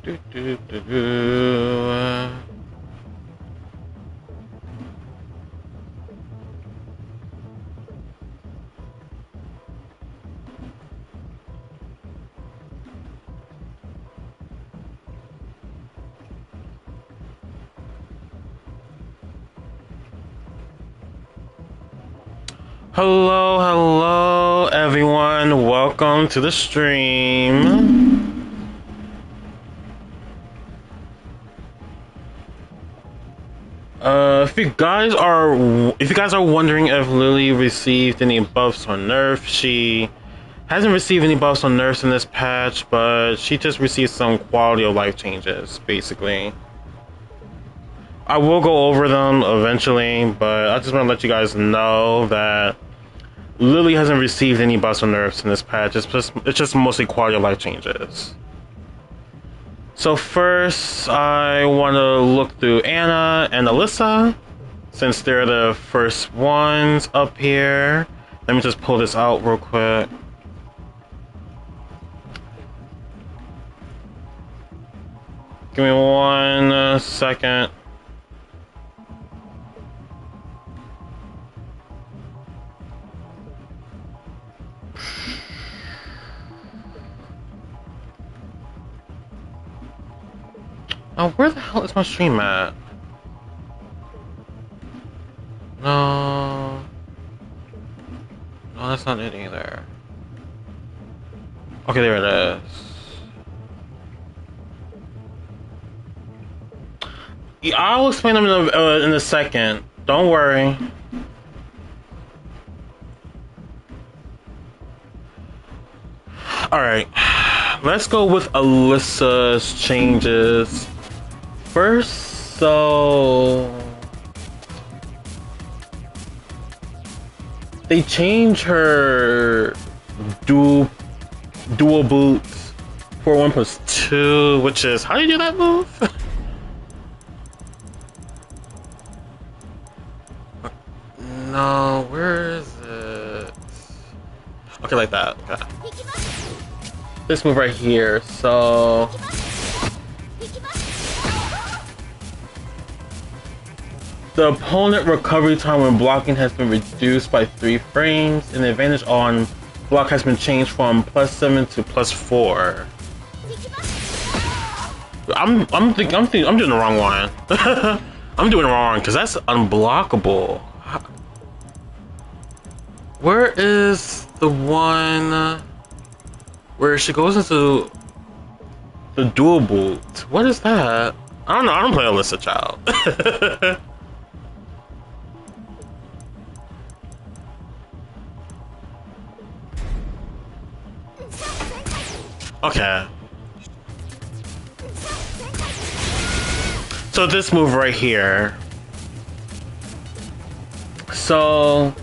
Do, do, do, do. Hello, everyone. Welcome to the stream. If you guys are wondering if Lily received any buffs or nerfs, she hasn't received any buffs or nerfs in this patch, but she just received some quality of life changes, basically. I will go over them eventually, but I just want to let you guys know that Lily hasn't received any buffs or nerfs in this patch. It's just mostly quality of life changes. So first, I want to look through Anna and Alyssa, since they're the first ones up here. Let me just pull this out real quick. Give me 1 second. Oh, where the hell is my stream at? No. No, that's not it either. Okay, there it is. Yeah, I'll explain them in a second. Don't worry. Alright. Let's go with Alyssa's changes. First, so they change her dual boots for 1+2, which is, how do you do that move? No, where is it? Okay, like that. Okay. This move right here, so the opponent recovery time when blocking has been reduced by 3 frames, and the advantage on block has been changed from +7 to +4. I'm doing the wrong one. I'm doing it wrong because that's unblockable. Where is the one where she goes into the dual boot? What is that? I don't know. I don't play Alyssa, child. Okay. So this move right here. So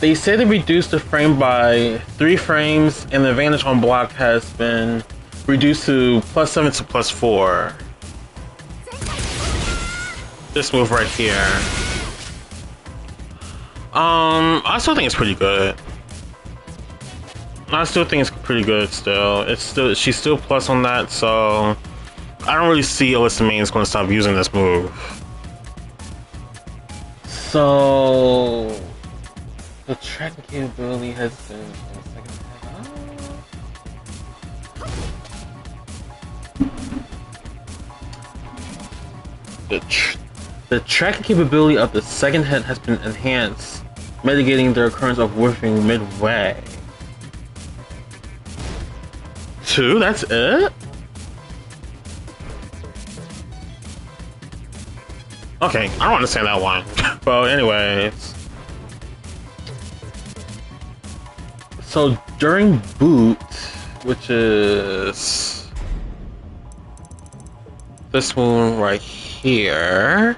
they say they reduced the frame by 3 frames, and the advantage on block has been reduced to +7 to +4. This move right here. I still think it's pretty good. She's still plus on that, so I don't really see Alyssa Main is going to stop using this move. So the tracking capability has been the tracking capability of the second hit has been enhanced, mitigating the occurrence of whiffing midway. 2? That's it? Okay, I don't understand that one. But anyways. So during boot, which is this one right here,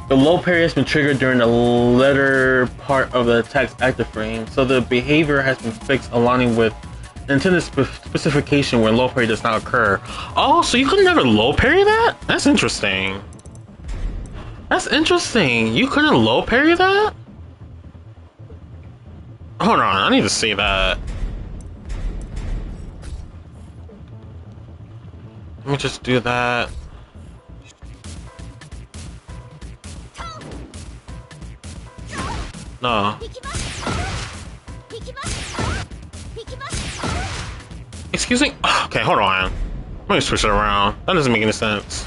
the low parry has been triggered during the latter part of the attack's active frame, so the behavior has been fixed aligning with intended specification when low parry does not occur. Oh, so you could never low parry that? That's interesting. That's interesting. You couldn't low parry that? Hold on, I need to see that. Let me just do that. No. Excuse me? Okay, hold on. Let me switch it around. That doesn't make any sense.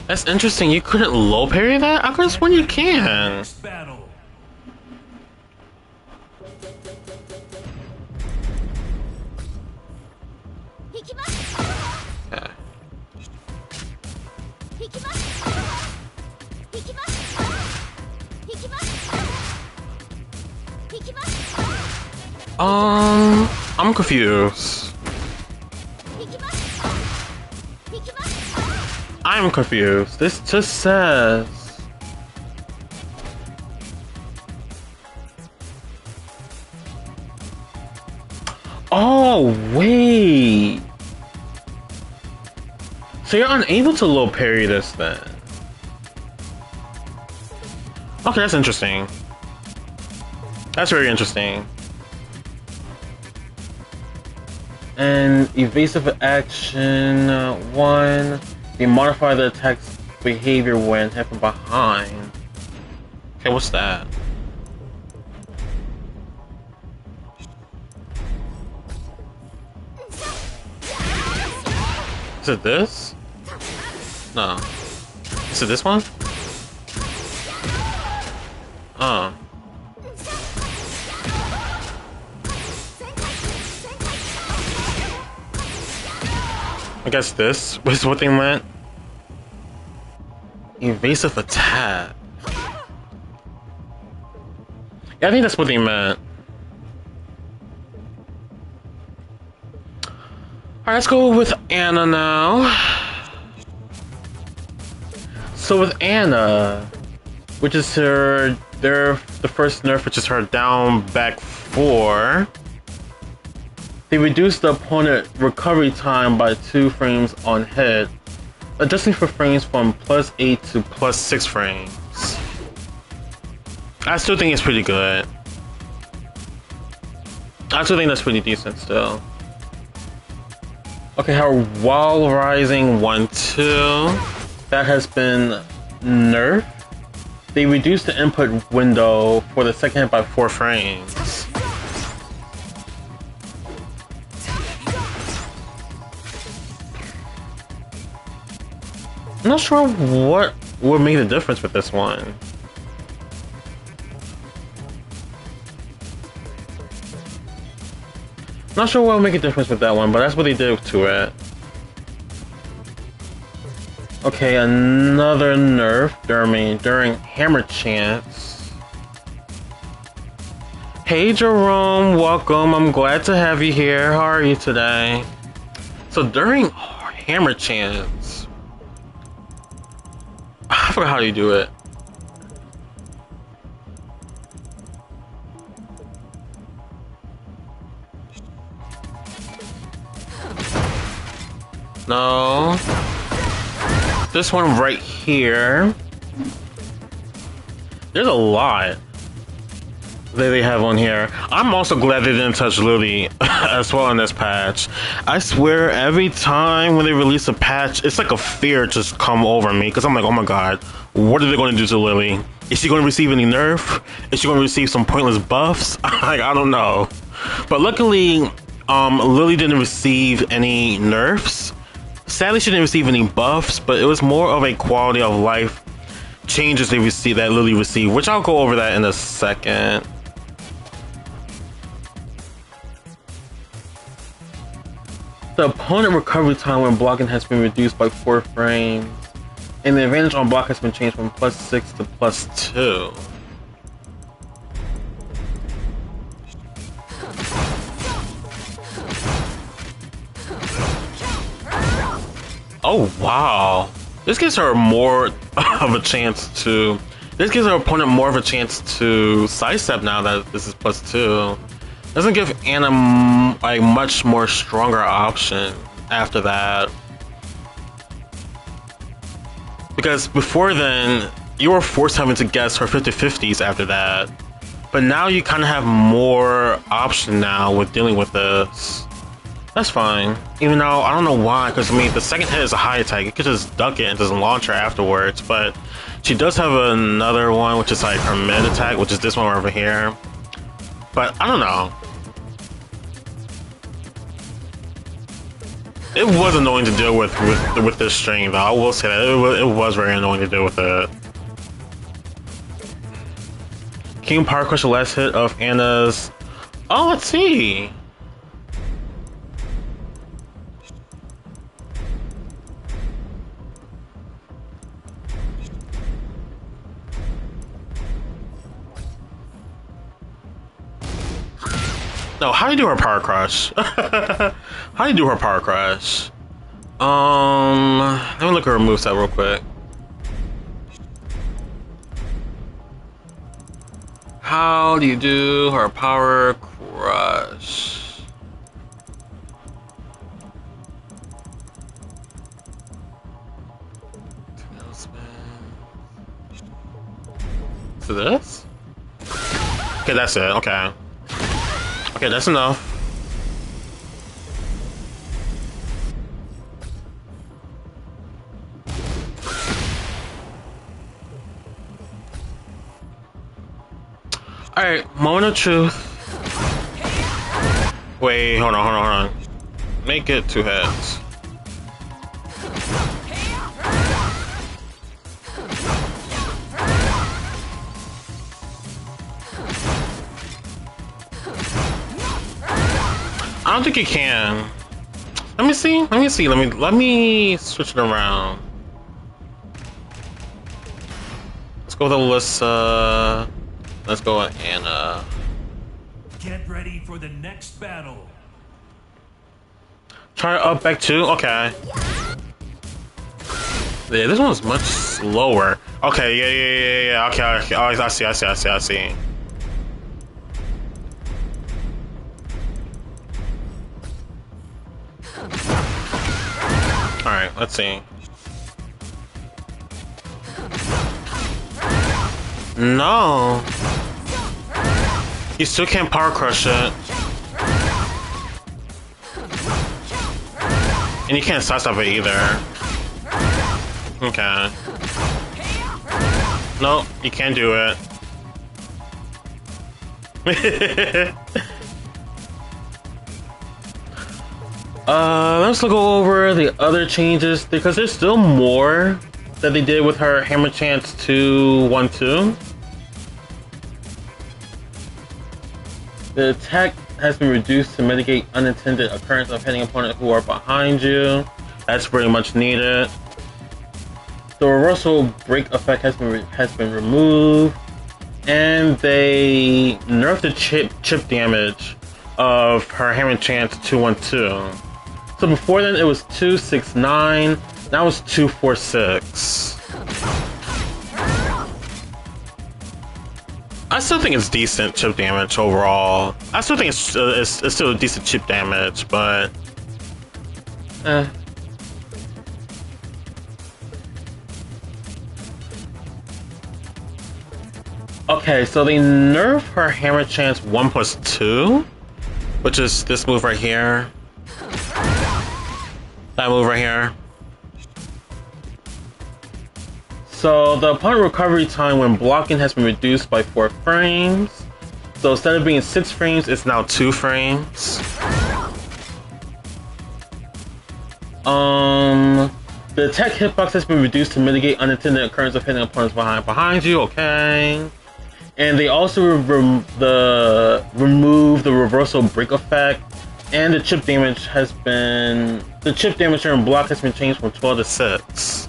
That's interesting. You couldn't low parry that? I could have sworn you can. Okay. I'm confused. I'm confused. This just says... Oh, wait. So you're unable to low parry this then. Okay, that's interesting. That's very interesting. And evasive action 1. They modify the attack's behavior when hit from behind. Okay, what's that? Is it this? No. Is it this one? Oh. I guess this was what they meant. Evasive attack. Yeah, I think that's what they meant. Alright, let's go with Anna now. So with Anna, which is the first nerf, which is her down back 4. They reduce the opponent recovery time by 2 frames on hit, adjusting for frames from +8 to +6 frames. I still think it's pretty good. I still think that's pretty decent still. Okay, her Wall Rising 1-2, that has been nerfed. They reduced the input window for the second hit by 4 frames. I'm not sure what would make the difference with this one. Not sure what would make a difference with that one, but that's what they did to it. Okay, another nerf during Hammer Chance. Hey Jerome, welcome. I'm glad to have you here. How are you today? So during Hammer Chance, I forgot how you do it. No. This one right here. There's a lot that they have on here. I'm also glad they didn't touch Lily as well in this patch. I swear every time when they release a patch, it's like a fear just come over me because I'm like, oh my god, what are they going to do to Lily? Is she going to receive any nerf? Is she going to receive some pointless buffs? Like, I don't know. But luckily, Lily didn't receive any nerfs. Sadly, she didn't receive any buffs, but it was more of a quality of life changes they received that Lily received, which I'll go over that in a second. The opponent recovery time when blocking has been reduced by 4 frames, and the advantage on block has been changed from +6 to +2. Oh wow, this gives her more of a chance to. This gives her opponent more of a chance to sidestep now that this is +2. Doesn't give Anna a much more stronger option after that. Because before then, you were forced having to guess her 50-50s after that. But now you kind of have more option now with dealing with this. That's fine. Even though I don't know why, because I mean the second hit is a high attack. You could just duck it and just launch her afterwards. But she does have another one, which is like her mid attack, which is this one over here. But I don't know. It was annoying to deal with this string, though. I will say that it was very annoying to deal with it. Can you power crush the last hit of Anna's? Oh, let's see. No, how do you do her power crush? How do you do her power crush? Let me look at her moveset real quick. How do you do her power crush? To this? Okay, that's it. Okay. Okay, that's enough. Alright, moment of truth. Wait, hold on. Make it 2 heads. I don't think you can. Let me see. Let me switch it around. Let's go with Alyssa. Let's go with Anna. Get ready for the next battle. Try up back 2? Okay. Yeah, this one's much slower. Okay, yeah. Okay. Oh, I see. Alright, let's see. No! You still can't power crush it. And you can't sidestep it either. Okay. No, you can't do it. Let's go over the other changes because there's still more that they did with her Hammer Chance 2-1-2. The attack has been reduced to mitigate unintended occurrence of hitting opponents who are behind you. That's pretty much needed. The reversal break effect has been removed, and they nerfed the chip damage of her Hammer Chance 2-1-2. So before then it was 2-6-9. Now it's 2-4-6. I still think it's decent chip damage overall. I still think it's still a decent chip damage, but Okay, so they nerf her Hammer Chance 1+2, which is this move right here. That move right here. So the opponent recovery time when blocking has been reduced by 4 frames. So instead of being 6 frames, it's now 2 frames. The attack hitbox has been reduced to mitigate unintended occurrence of hitting opponents behind you. Okay. And they also remove the reversal break effect, and the chip damage during block has been changed from 12 to 6.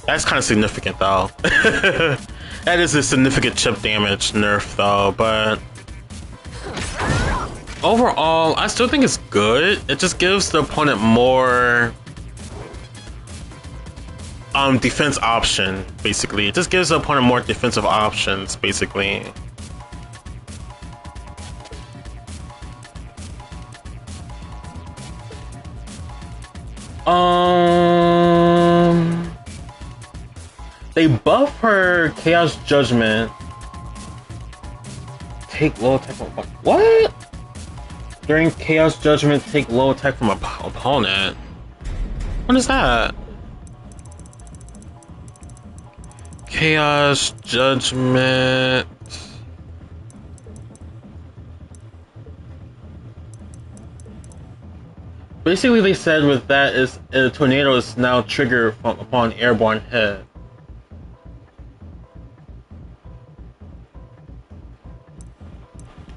That's kind of significant, though. That is a significant chip damage nerf, though. But overall, I still think it's good. It just gives the opponent more defense option, basically. It just gives the opponent more defensive options, basically. They buff her Chaos Judgment. Take low type of what? During Chaos Judgment, take low attack from opponent. What is that? Chaos Judgment. Basically, they said with that is a tornado is now triggered upon airborne hit.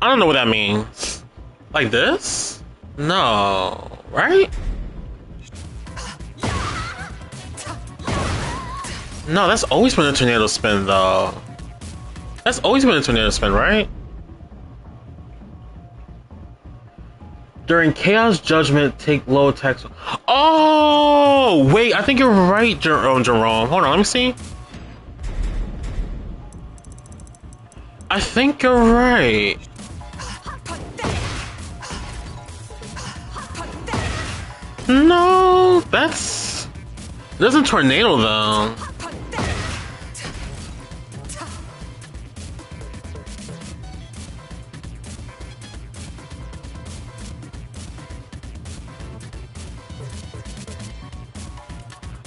I don't know what that means. Like this? No, right? No, that's always been a tornado spin, though. That's always been a tornado spin, right? During Chaos Judgment, take low attacks. Oh, wait, I think you're right, Jerome. Hold on, let me see. I think you're right. No, that's... It isn't tornado, though.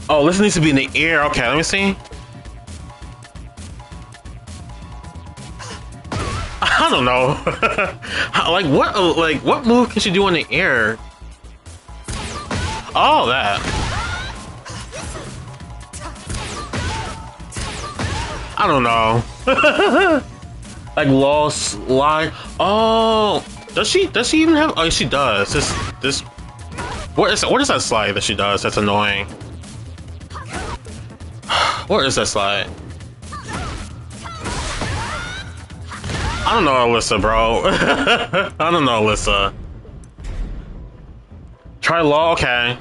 Oh, this needs to be in the air. Okay, let me see. I don't know. What move can she do in the air? Oh, that. I don't know. Like law slide. Oh, does she even have? Oh, she does. This. What is that slide that she does? That's annoying. What is that slide? I don't know, Alyssa, bro. I don't know, Alyssa. Try law, okay.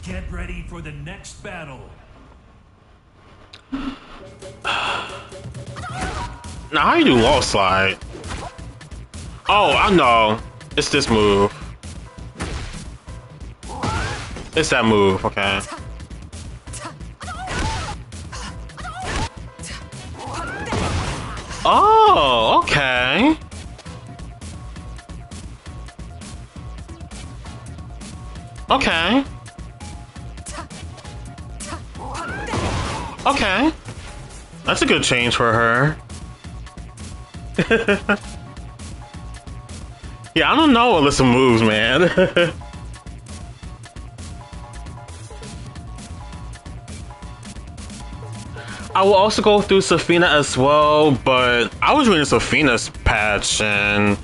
Get ready for the next battle. Now, how you do law slide? Oh, I know. It's this move. It's that move, okay. Oh, okay. Okay. Okay. That's a good change for her. Yeah, I don't know Alyssa moves, man. I will also go through Safina as well, but I was reading Safina's patch and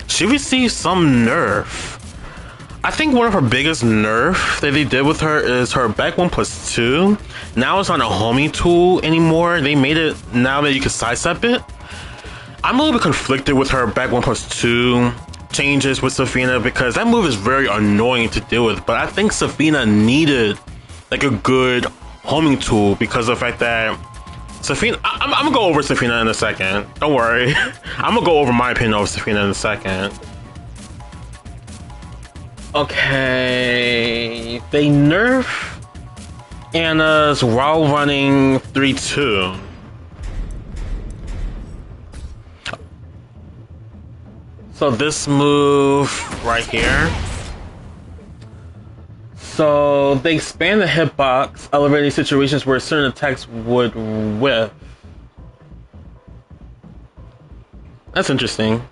she received some nerf. I think one of her biggest nerf that they did with her is her back 1+2. Now it's not a homing tool anymore. They made it now that you can sidestep it. I'm a little bit conflicted with her back 1+2 changes with Safina because that move is very annoying to deal with, but I think Safina needed like a good homing tool because of the fact that Safina, I'm gonna go over Safina in a second. Don't worry. I'm gonna go over my opinion of Safina in a second. Okay, they nerf Anna's while running 3-2. So this move right here. So they expand the hitbox, elevating situations where certain attacks would whiff. That's interesting.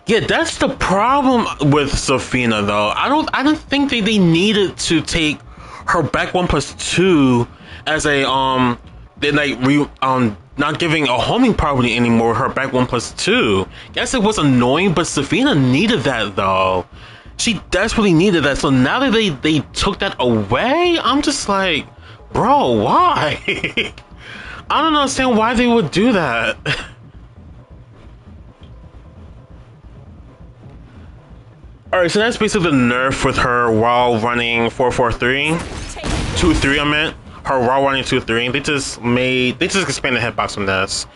Yeah, that's the problem with Safina though. I don't think they needed to take her back 1+2 as a they not giving a homing property anymore with her back 1+2. Yes, it was annoying, but Safina needed that though. She desperately needed that. So now that they took that away, I'm just like, bro, why? I don't understand why they would do that. Alright, so that's basically the nerf with her while running 4-4-3. 2-3, I meant. Her while running 2-3. They just expanded the hitbox on this.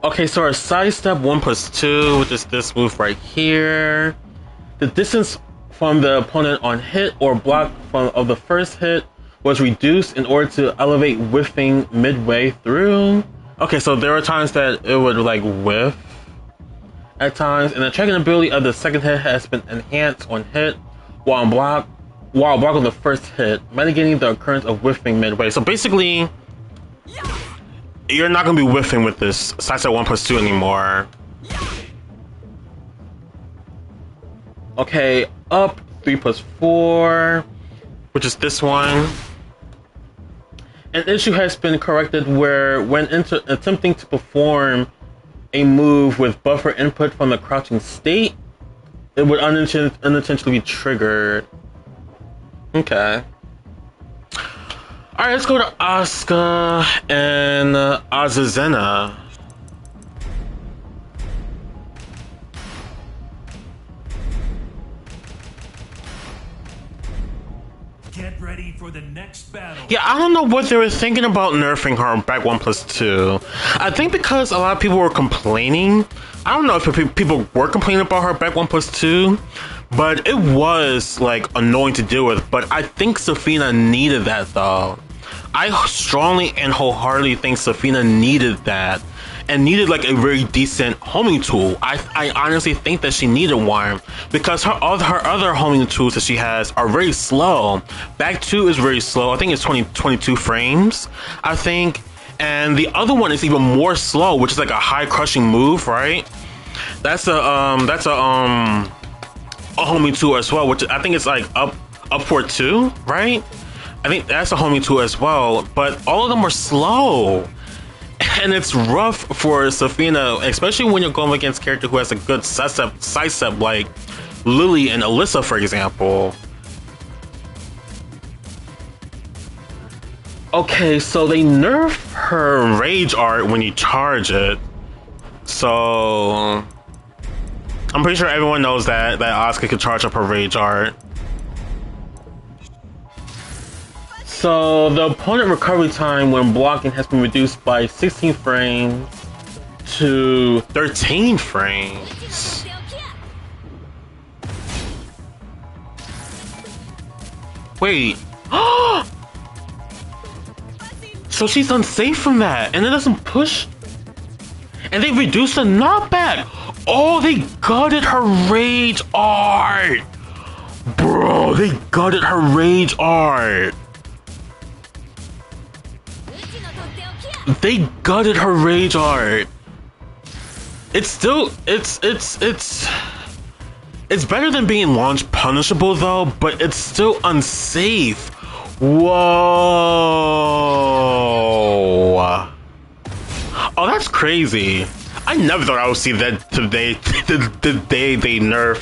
Okay, so our sidestep 1+2, which is this move right here. The distance from the opponent on hit or block of the first hit was reduced in order to elevate whiffing midway through. Okay, so there are times that it would like whiff at times, and the tracking ability of the second hit has been enhanced on hit while block on the first hit, mitigating the occurrence of whiffing midway. So basically, you're not going to be whiffing with this sidestep 1+2 anymore. Okay, up 3+4, which is this one. An issue has been corrected where when attempting to perform a move with buffer input from the crouching state, it would unintentionally be triggered. Okay. Alright, let's go to Asuka and Azazena. Get ready for the next battle. Yeah, I don't know what they were thinking about nerfing her back 1+2. I think because a lot of people were complaining. I don't know if people were complaining about her back 1+2, but it was like annoying to deal with. But I think Safina needed that though. I strongly and wholeheartedly think Safina needed that. And needed like a very decent homing tool. I honestly think that she needed one because her other homing tools that she has are very slow. Back 2 is very slow. I think it's 22 frames, I think. And the other one is even more slow, which is like a high crushing move, right? That's a homing tool as well, which I think it's like up for 2, right? I think that's a homing tool as well, but all of them are slow. And it's rough for Safina, especially when you're going against a character who has a good sidestep like Lily and Alyssa, for example. Okay, so they nerf her rage art when you charge it. So I'm pretty sure everyone knows that Asuka can charge up her rage art. So the opponent recovery time when blocking has been reduced by 16 frames to 13 frames. Wait. So she's unsafe from that, and it doesn't push. And they reduced the knockback. Oh, they gutted her rage art. Bro, they gutted her rage art. They gutted her rage art. It's still it's better than being launch punishable though, but it's still unsafe. Whoa. Oh, that's crazy. I never thought I would see that today, the day they nerf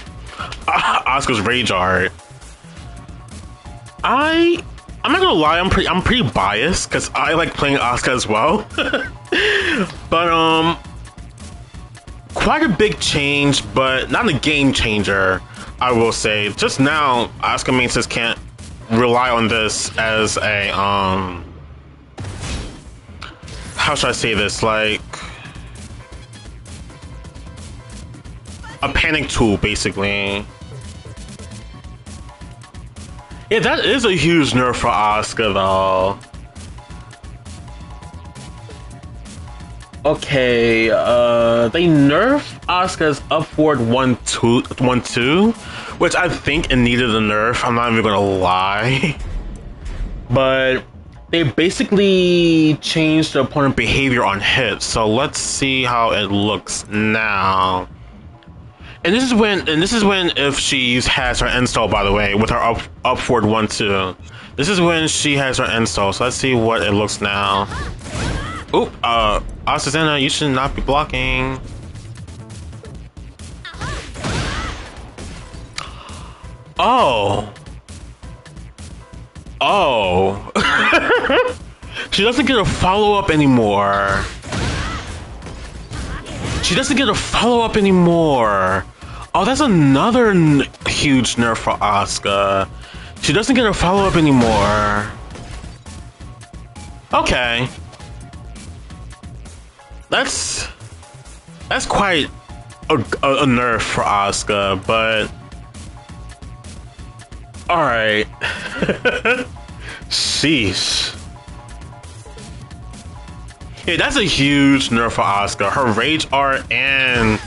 Asuka's rage art. I'm not gonna lie, I'm pretty biased because I like playing Asuka as well. But quite a big change, but not a game changer, I will say. Just now, Asuka main just can't rely on this as a how should I say this? Like a panic tool, basically. Yeah, that is a huge nerf for Asuka, though. Okay, they nerf Asuka's upward 1-2, which I think it needed a nerf. I'm not even gonna lie. But they basically changed the opponent behavior on hits. So let's see how it looks now. And this is when if she has her install, by the way, with her upward 1-2. This is when she has her install. So let's see what it looks now. Oop, Azazena, you should not be blocking. Oh. Oh. She doesn't get a follow-up anymore. She doesn't get a follow-up anymore. Oh, that's another huge nerf for Asuka. She doesn't get a follow-up anymore. Okay. That's quite a nerf for Asuka, but Alright. Sheesh. Yeah, that's a huge nerf for Asuka. Her rage art and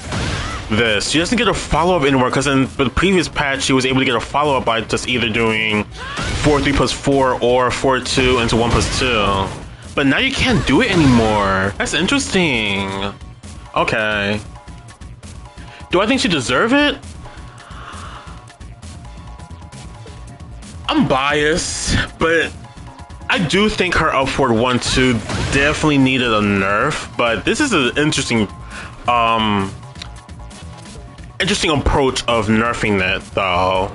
this. She doesn't get a follow-up anymore because in the previous patch she was able to get a follow-up by just either doing 4-3 plus 4 or 4-2 into 1 plus 2. But now you can't do it anymore. That's interesting. Okay. Do I think she deserves it? I'm biased, but I do think her up forward 1-2 definitely needed a nerf, but this is an interesting approach of nerfing it though.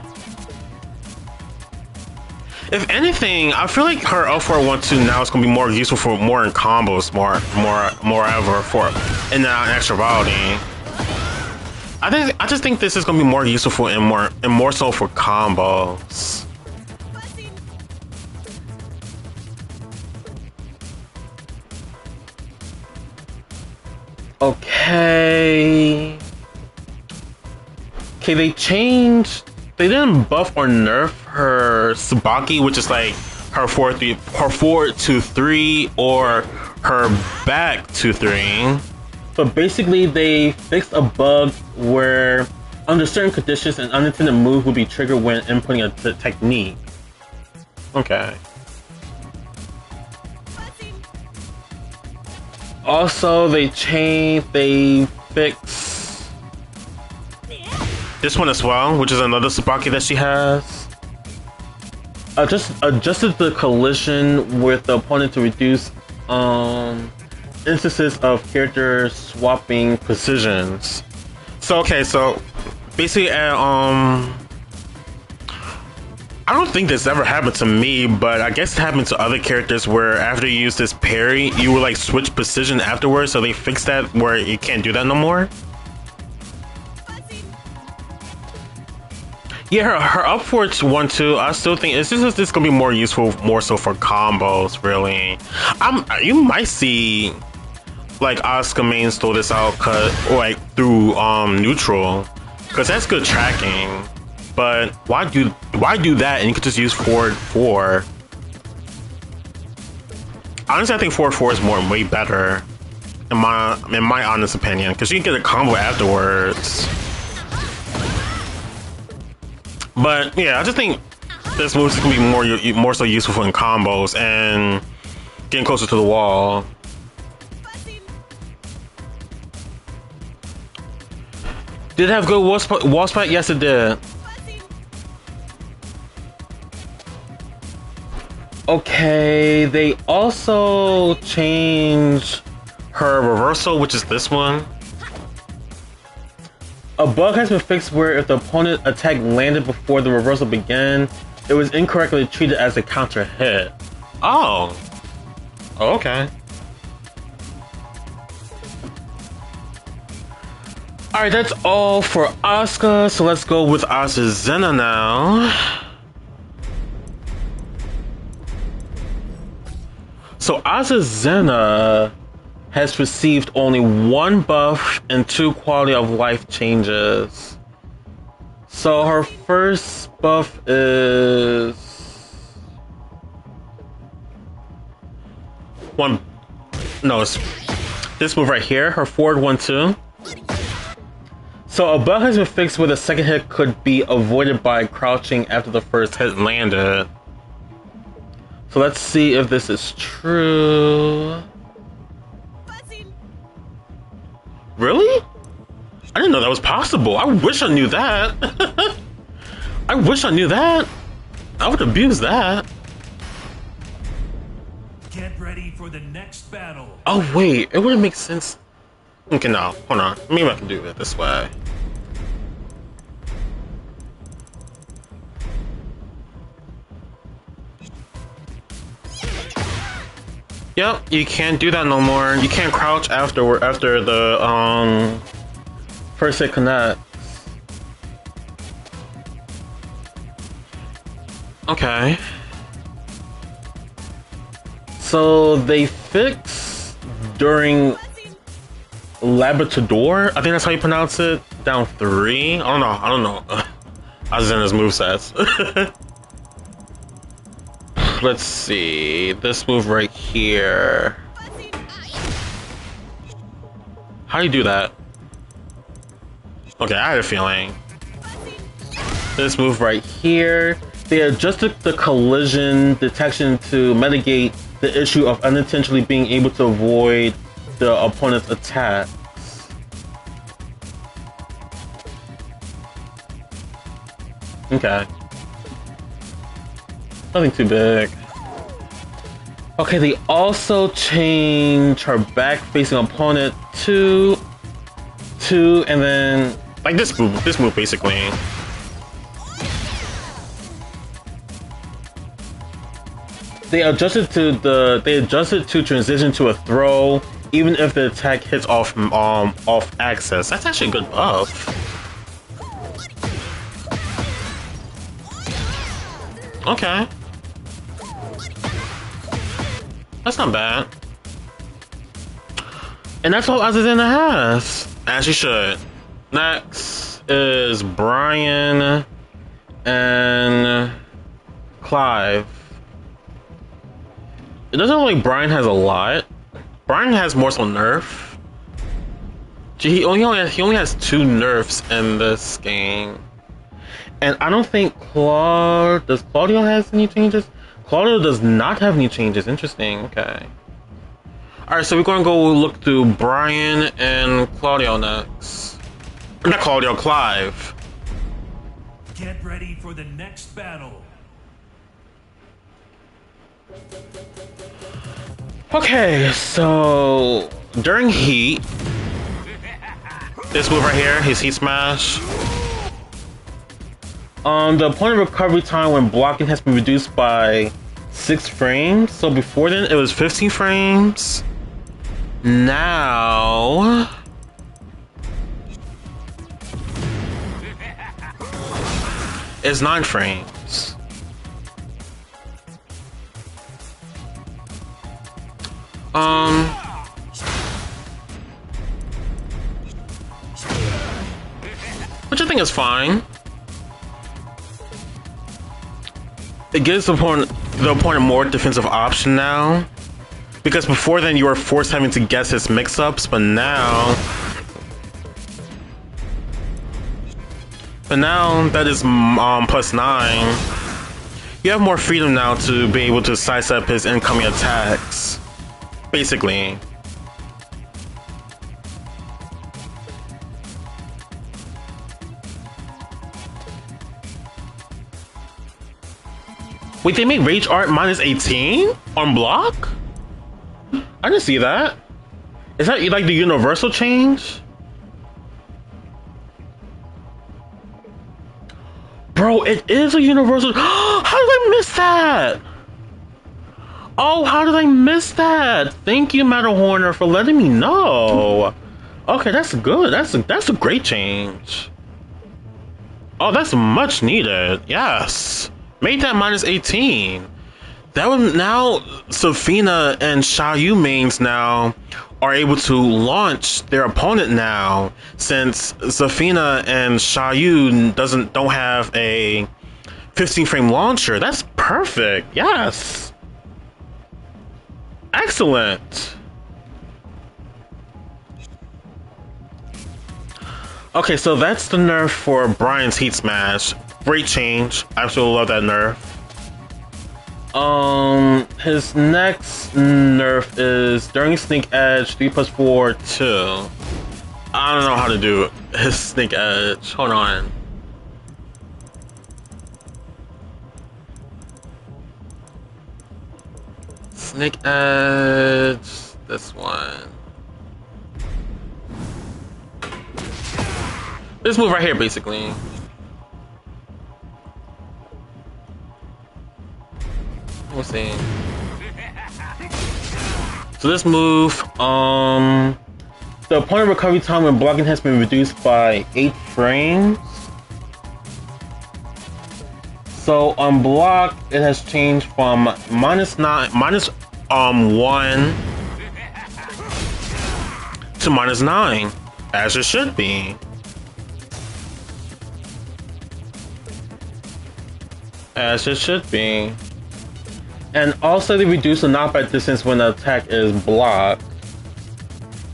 If anything, I feel like her up forward 1-2 now is gonna be more useful for more in combos, more ever for in extra routing. I just think this is gonna be more useful and more so for combos. Okay. Okay, they didn't buff or nerf her Tsubaki, which is like her forward 2-3 or her back 2-3. But basically they fixed a bug where under certain conditions an unintended move will be triggered when inputting a technique. Okay. Also, they fixed this one as well, which is another Tsubaki that she has. Adjusted the collision with the opponent to reduce instances of character swapping positions. So okay, so basically, I don't think this ever happened to me, but I guess it happened to other characters where after you use this parry, you will like switch position afterwards, so they fixed that where you can't do that no more. Yeah, her up forward 1-2, I still think it's just this gonna be more useful, more so for combos, really. You might see like Asuka mains throw this out cut or like through neutral, because that's good tracking. But why do that and you could just use forward 4? Honestly, I think forward 4 is way better in my honest opinion, because you can get a combo afterwards. But yeah, I just think this move is gonna be more so useful in combos and getting closer to the wall. Did it have good wall spot? Yes, it did. Okay, they also changed her reversal, which is this one. A bug has been fixed where if the opponent attack landed before the reversal began, it was incorrectly treated as a counter hit. Oh. Okay. Alright, that's all for Asuka, so let's go with Asuna now. So Asuna has received only 1 buff and 2 quality of life changes. So her first buff is it's this move right here, her forward 1-2. So a bug has been fixed where the second hit could be avoided by crouching after the first hit landed. So let's see if this is true. Really? I didn't know that was possible. I wish I knew that. I wish I knew that. I would abuse that. Get ready for the next battle. Oh wait, it wouldn't make sense. Okay, no, hold on. Maybe I can do it this way. Yep, you can't do that no more. You can't crouch after the first hit connects. Okay. So they fix during Labrador, I think that's how you pronounce it, down 3. I don't know. Asuna's movesets. let's see. This move right here. How do you do that? Okay, I had a feeling. This move right here. They adjusted the collision detection to mitigate the issue of unintentionally being able to avoid the opponent's attacks. Okay. Nothing too big. Okay, they also change her back-facing opponent to, and then like this move basically. They adjusted to transition to a throw, even if the attack hits off axis. That's actually a good buff. Okay. That's not bad. And that's all Azazena has. As she should. Next is Brian and Clive. It doesn't look like Brian has a lot. Brian has more so nerf. He only has 2 nerfs in this game. And I don't think does Claudio has any changes? Claudio does not have any changes. Interesting. Okay. Alright, so we're gonna go look through Brian and Claudio next. Not Claudio, Clive. Get ready for the next battle. Okay, so during heat, this move right here, his heat smash. The opponent recovery time when blocking has been reduced by 6 frames. So before then it was 15 frames. Now it's 9 frames. Which I think is fine. It gives the opponent more defensive option now. Because before then you were forced having to guess his mix-ups, but now that is +9, you have more freedom now to be able to size up his incoming attacks. Basically. Wait, they made Rage Art -18 on block? I didn't see that. Is that like the universal change? Bro, it is a universal. How did I miss that? Oh, how did I miss that? Thank you, Matterhorner, for letting me know. Okay, that's good. That's a great change. Oh, that's much needed. Yes. Made that -18. That would now Safina and Xiaoyu mains now are able to launch their opponent now, since Safina and Xiaoyu don't have a 15 frame launcher. That's perfect. Yes. Excellent. Okay, so that's the nerf for Brian's Heat Smash. Great change. I absolutely love that nerf. His next nerf is during Sneak Edge 3+4 2. I don't know how to do his Sneak Edge. Hold on. Sneak Edge. This one. This move right here, basically. We'll see. So this move, the opponent recovery time when blocking has been reduced by 8 frames. So on block, it has changed from -1 to -9, as it should be. As it should be. And also they reduce the knockback distance when the attack is blocked.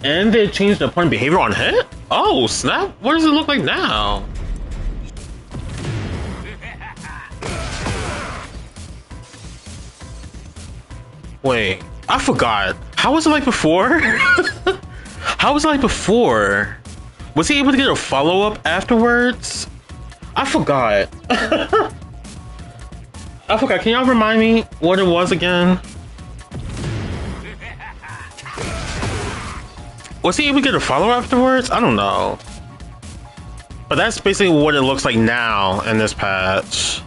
And they change the opponent behavior on hit? Oh, snap! What does it look like now? Wait, I forgot. How was it like before? How was it like before? Was he able to get a follow-up afterwards? I forgot. I forgot. Can y'all remind me what it was again? Was he able to get a follow-up afterwards? I don't know. But that's basically what it looks like now in this patch.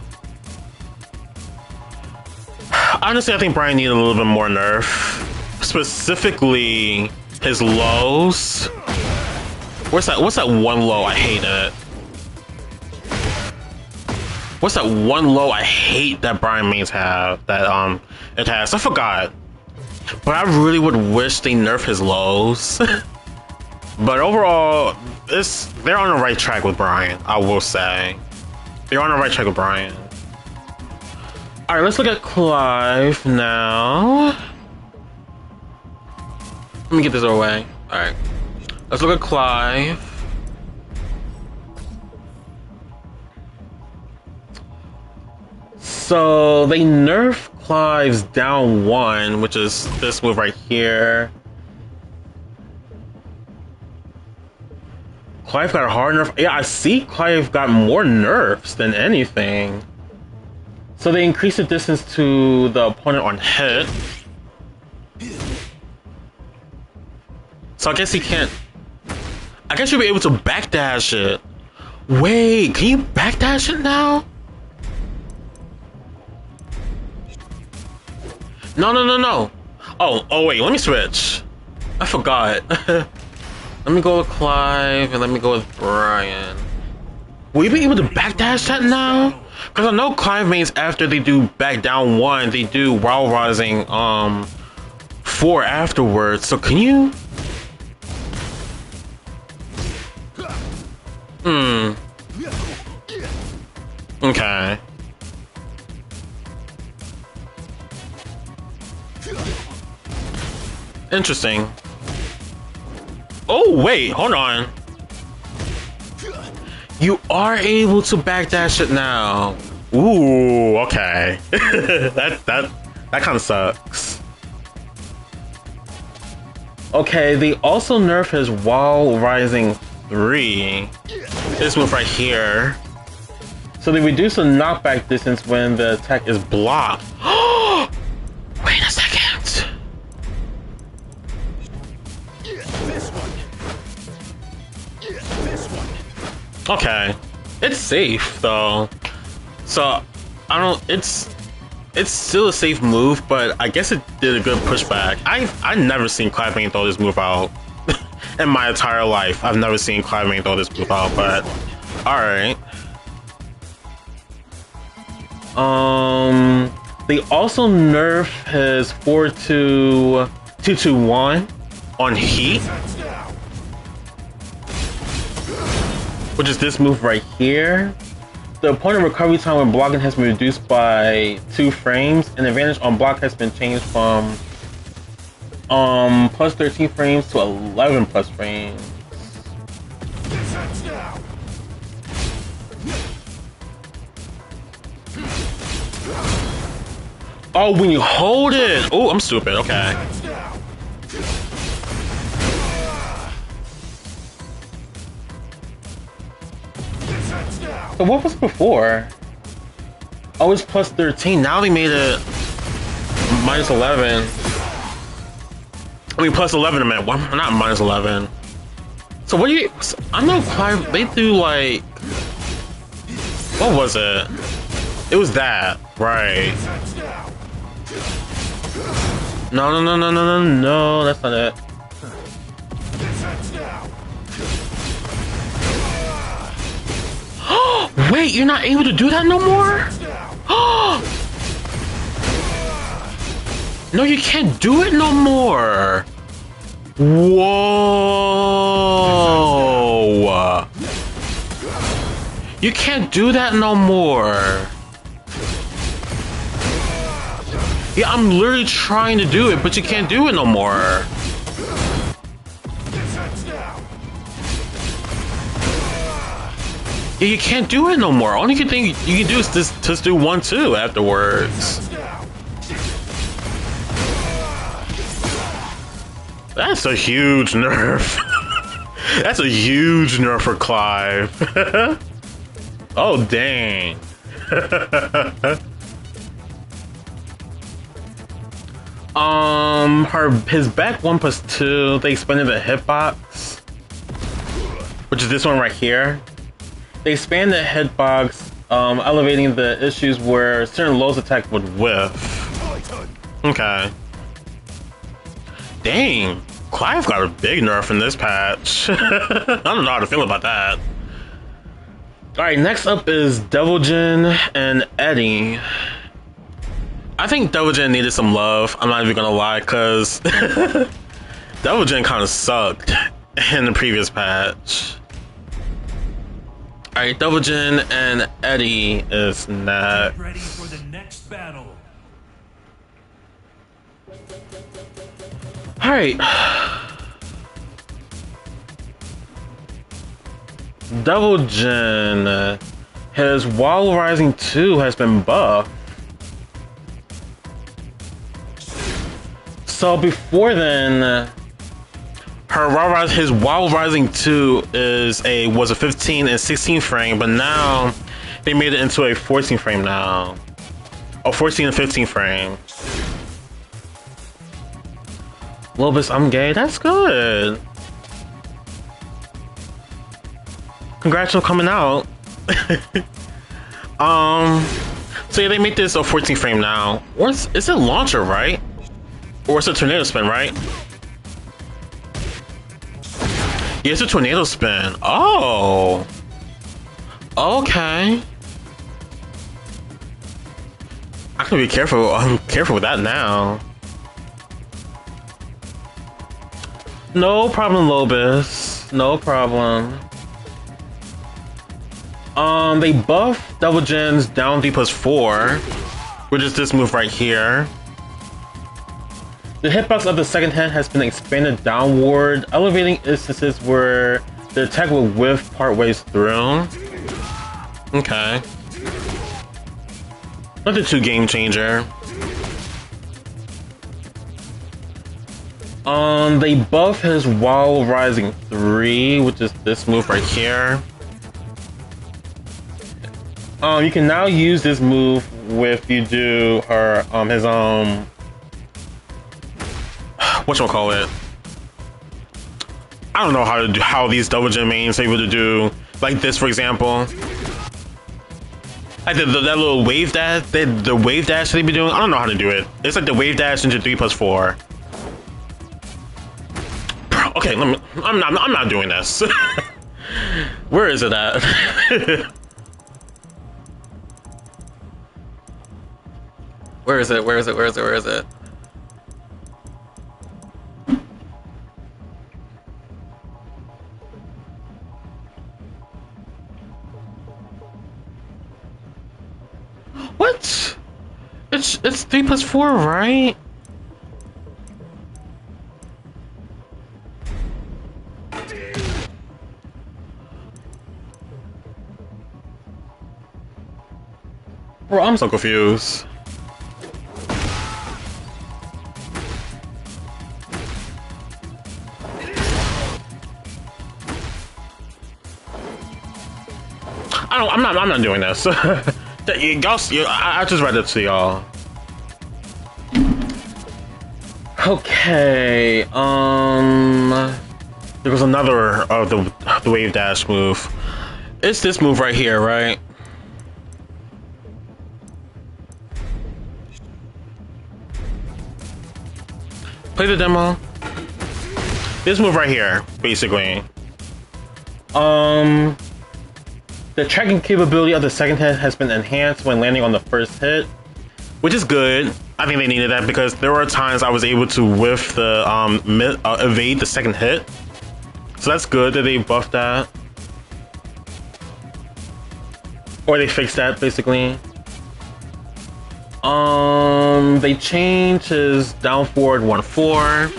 Honestly, I think Brian needed a little bit more nerf. Specifically, his lows. What's that one low? I hate it. What's that one low I hate that Brian mains have? That it has. I forgot. But I really would wish they nerf his lows. But overall, they're on the right track with Brian, I will say. They're on the right track with Brian. Alright, let's look at Clive now. Let me get this away. Alright. Let's look at Clive. So they nerf Clive's down 1, which is this move right here. Clive got a hard nerf. Yeah, I see Clive got more nerfs than anything. So they increase the distance to the opponent on hit. So I guess he can't. I guess you'll be able to backdash it. Wait, can you backdash it now? No. Oh wait, let me switch. I forgot. Let me go with Clive and let me go with Brian. Will you be able to backdash that now? Because I know Clive mains after they do back down 1, they do Wild Rising 4 afterwards. So can you? Okay. Interesting. Oh wait, hold on. You are able to backdash it now. Ooh, okay. that kind of sucks. Okay, they also nerf his Wild Rising 3. This move right here. So they reduce the knockback distance when the attack is blocked. Wait a second. Okay, it's safe though. So I don't. It's still a safe move, but I guess it did a good pushback. I've never seen Clive main throw this move out in my entire life. I've never seen Clive main throw this move out, but all right. They also nerf his 4-2-2-2-1 on Heat, which is this move right here. The opponent recovery time when blocking has been reduced by 2 frames, and the advantage on block has been changed from plus 13 frames to 11 plus frames. Oh, when you hold it! Oh, I'm stupid, okay. So what was before? Oh, it's plus 13. Now they made it minus 11. I mean, plus 11 a minute. Well, not minus 11. So what do you... I know Clive... They do like... What was it? It was that. Right. No, that's not it. Wait, you're not able to do that no more? No, you can't do it no more. Whoa. You can't do that no more. Yeah, I'm literally trying to do it, but you can't do it no more. Yeah, you can't do it no more. Only thing you can do is just do 1-2 afterwards. That's a huge nerf. That's a huge nerf for Clive. Oh, dang. His back 1+2, they expanded the hitbox, which is this one right here. They expand the hitbox, elevating the issues where certain lows attack would whiff. Okay. Dang, Clive got a big nerf in this patch. I don't know how to feel about that. Alright, next up is Deviljin and Eddie. I think Deviljin needed some love, I'm not even gonna lie, because Deviljin kind of sucked in the previous patch. Alright, Deviljin and Eddie is next. Get ready for the next battle. Alright. Deviljin, his Wall Rising 2 has been buffed. So before then, his Wall Rising 2 was a 15 and 16 frame, but now they made it into a 14 frame now. Oh, 14 and 15 frame. Lobus, I'm gay. That's good. Congrats on coming out. So yeah, they make this a 14 frame now. Or is it launcher, right? Or it's a tornado spin, right? Yeah, it's a tornado spin. Oh. Okay. I can be careful. I'm careful with that now. No problem, Lobus. No problem. They buff Deviljin's down D+4, which is this move right here. The hitbox of the second hit has been expanded downward, elevating instances where the attack will whiff part ways through. Okay. Nothing too game changer. They buff his Wall Rising 3, which is this move right here. You can now use this move if you do her his whatchamacallit? I don't know how these Deviljin mains are able to do like this, for example. Like that little wave dash, the wave dash they be doing. I don't know how to do it. It's like the wave dash into 3+4. Okay, I'm not doing this. Where is it at? Where is it? Where is it? Where is it? Where is it? What? It's 3+4, right? Bro, I'm so confused. I'm not doing this. I just read it to y'all. Okay, there was another of the wave dash move. It's this move right here, right? Play the demo. This move right here, basically. The tracking capability of the second hit has been enhanced when landing on the first hit, which is good. I think they needed that because there were times I was able to whiff the evade the second hit. So that's good that they buffed that. Or they fixed that, basically. They changed his down forward 1-4.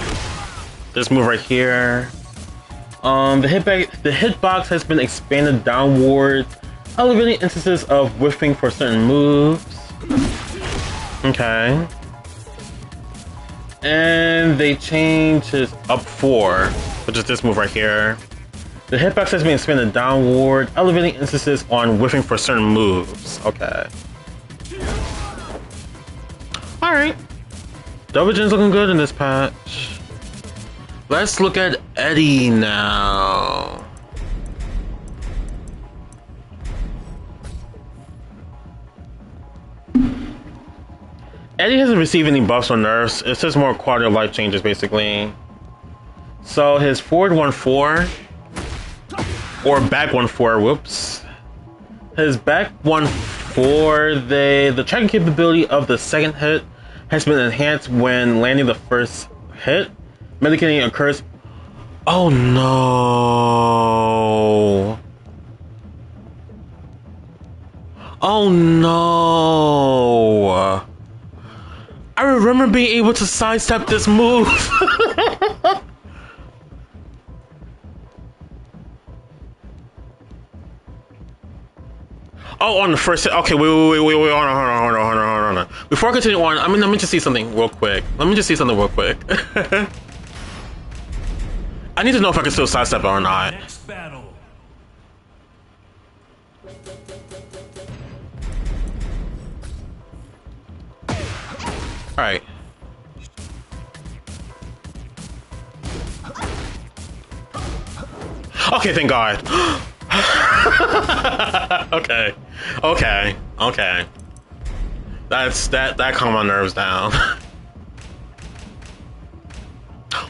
This move right here. The hitbox has been expanded downward, elevating instances of whiffing for certain moves. Okay. And they changed his up 4, which is this move right here. The hitbox has been expanded downward, elevating instances on whiffing for certain moves. Okay. Alright. Double Jin's looking good in this patch. Let's look at Eddie now. Eddie hasn't received any buffs or nerfs. It's just more quality of life changes, basically. So his forward 1-4, or back 1-4, whoops. His back 1-4, the tracking capability of the second hit has been enhanced when landing the first hit. Medicating occurs. Oh no. Oh no. I remember being able to sidestep this move. Oh, on the first hit. Okay, wait, hold on. Before I continue on, let me just see something real quick. I need to know if I can still sidestep it or not. Next battle. Alright. Okay, thank God. Okay. That calmed my nerves down.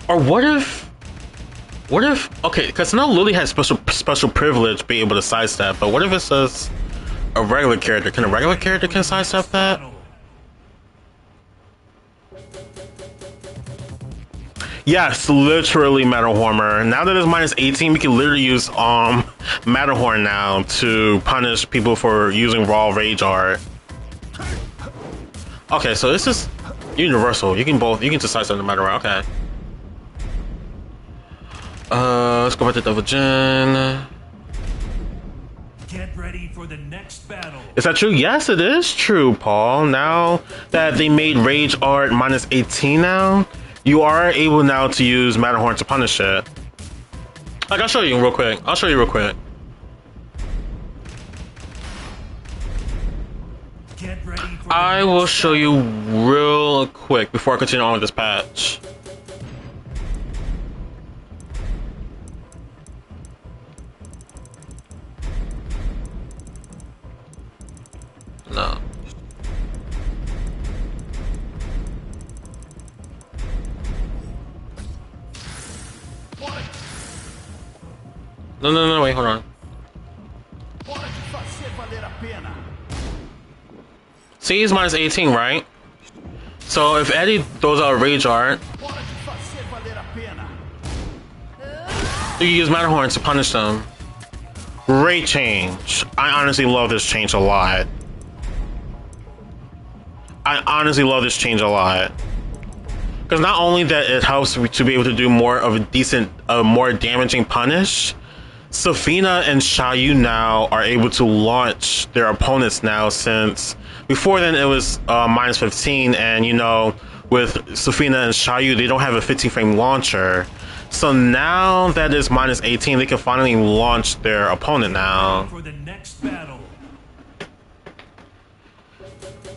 Or what if, okay, because now Lily has special privilege being able to sidestep, but what if it says a regular character? Can a regular character sidestep that? Yes, literally Matterhorner. Now that it's minus 18, we can literally use Matterhorn now to punish people for using raw rage art. Okay, so this is universal. You can just sidestep no matter what. Okay. Let's go back to Double Jin. Get ready for the next battle. Is that true? Yes, it is true, Paul. Now that they made rage art minus 18 now, you are able now to use Matterhorn to punish it. Like, I'll show you real quick. Get ready for I will show you real quick before I continue on with this patch. No. No, wait, hold on. See, he's minus 18, right? So if Eddie throws out a rage art, you can use Matterhorn to punish them. Great change. I honestly love this change a lot. Because not only that it helps to be able to do more of a decent, more damaging punish, Safina and Xiaoyu now are able to launch their opponents now, since before then it was minus 15, and you know, with Safina and Xiaoyu, they don't have a 15 frame launcher. So now that it's minus 18, they can finally launch their opponent now. for the next battle.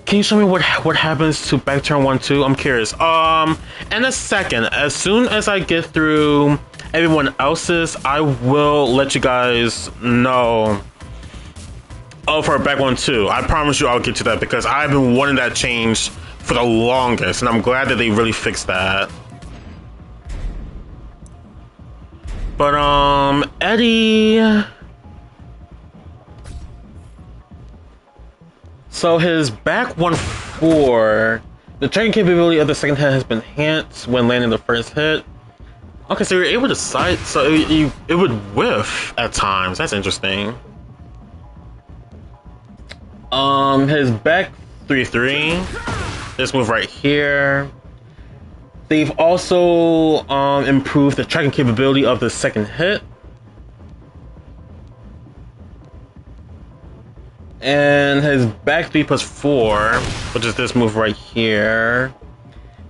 Can you show me what happens to back turn 1-2? I'm curious. In a second, as soon as I get through everyone else's, I will let you guys know. Oh, for back 1-2, I promise you I'll get to that, because I've been wanting that change for the longest, and I'm glad that they really fixed that. But Eddie. So his back 1-4, the tracking capability of the second hit has been enhanced when landing the first hit. Okay, so you're able to side, so it would whiff at times. That's interesting. His back 3-3. This move right here. They've also improved the tracking capability of the second hit. And his back 3+4, which is this move right here.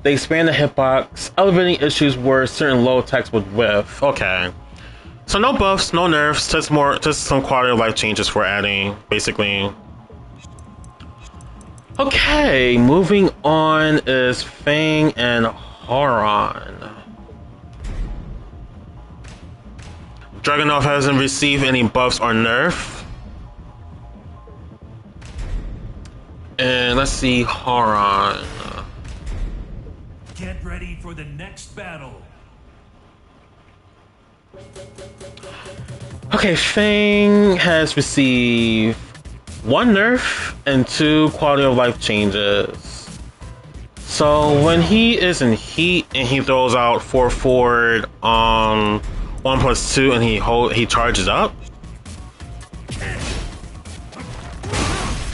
They expand the hitbox, elevating issues where certain low attacks would whiff. Okay. So no buffs, no nerfs, just some quality of life changes we're adding, basically. Okay, moving on is Fang and Horon. Dragunov hasn't received any buffs or nerf. And let's see, Horon. Get ready for the next battle. Okay, Fang has received 1 nerf and 2 quality of life changes. So when he is in heat and he throws out 4 forward, 1+2, and he charges up.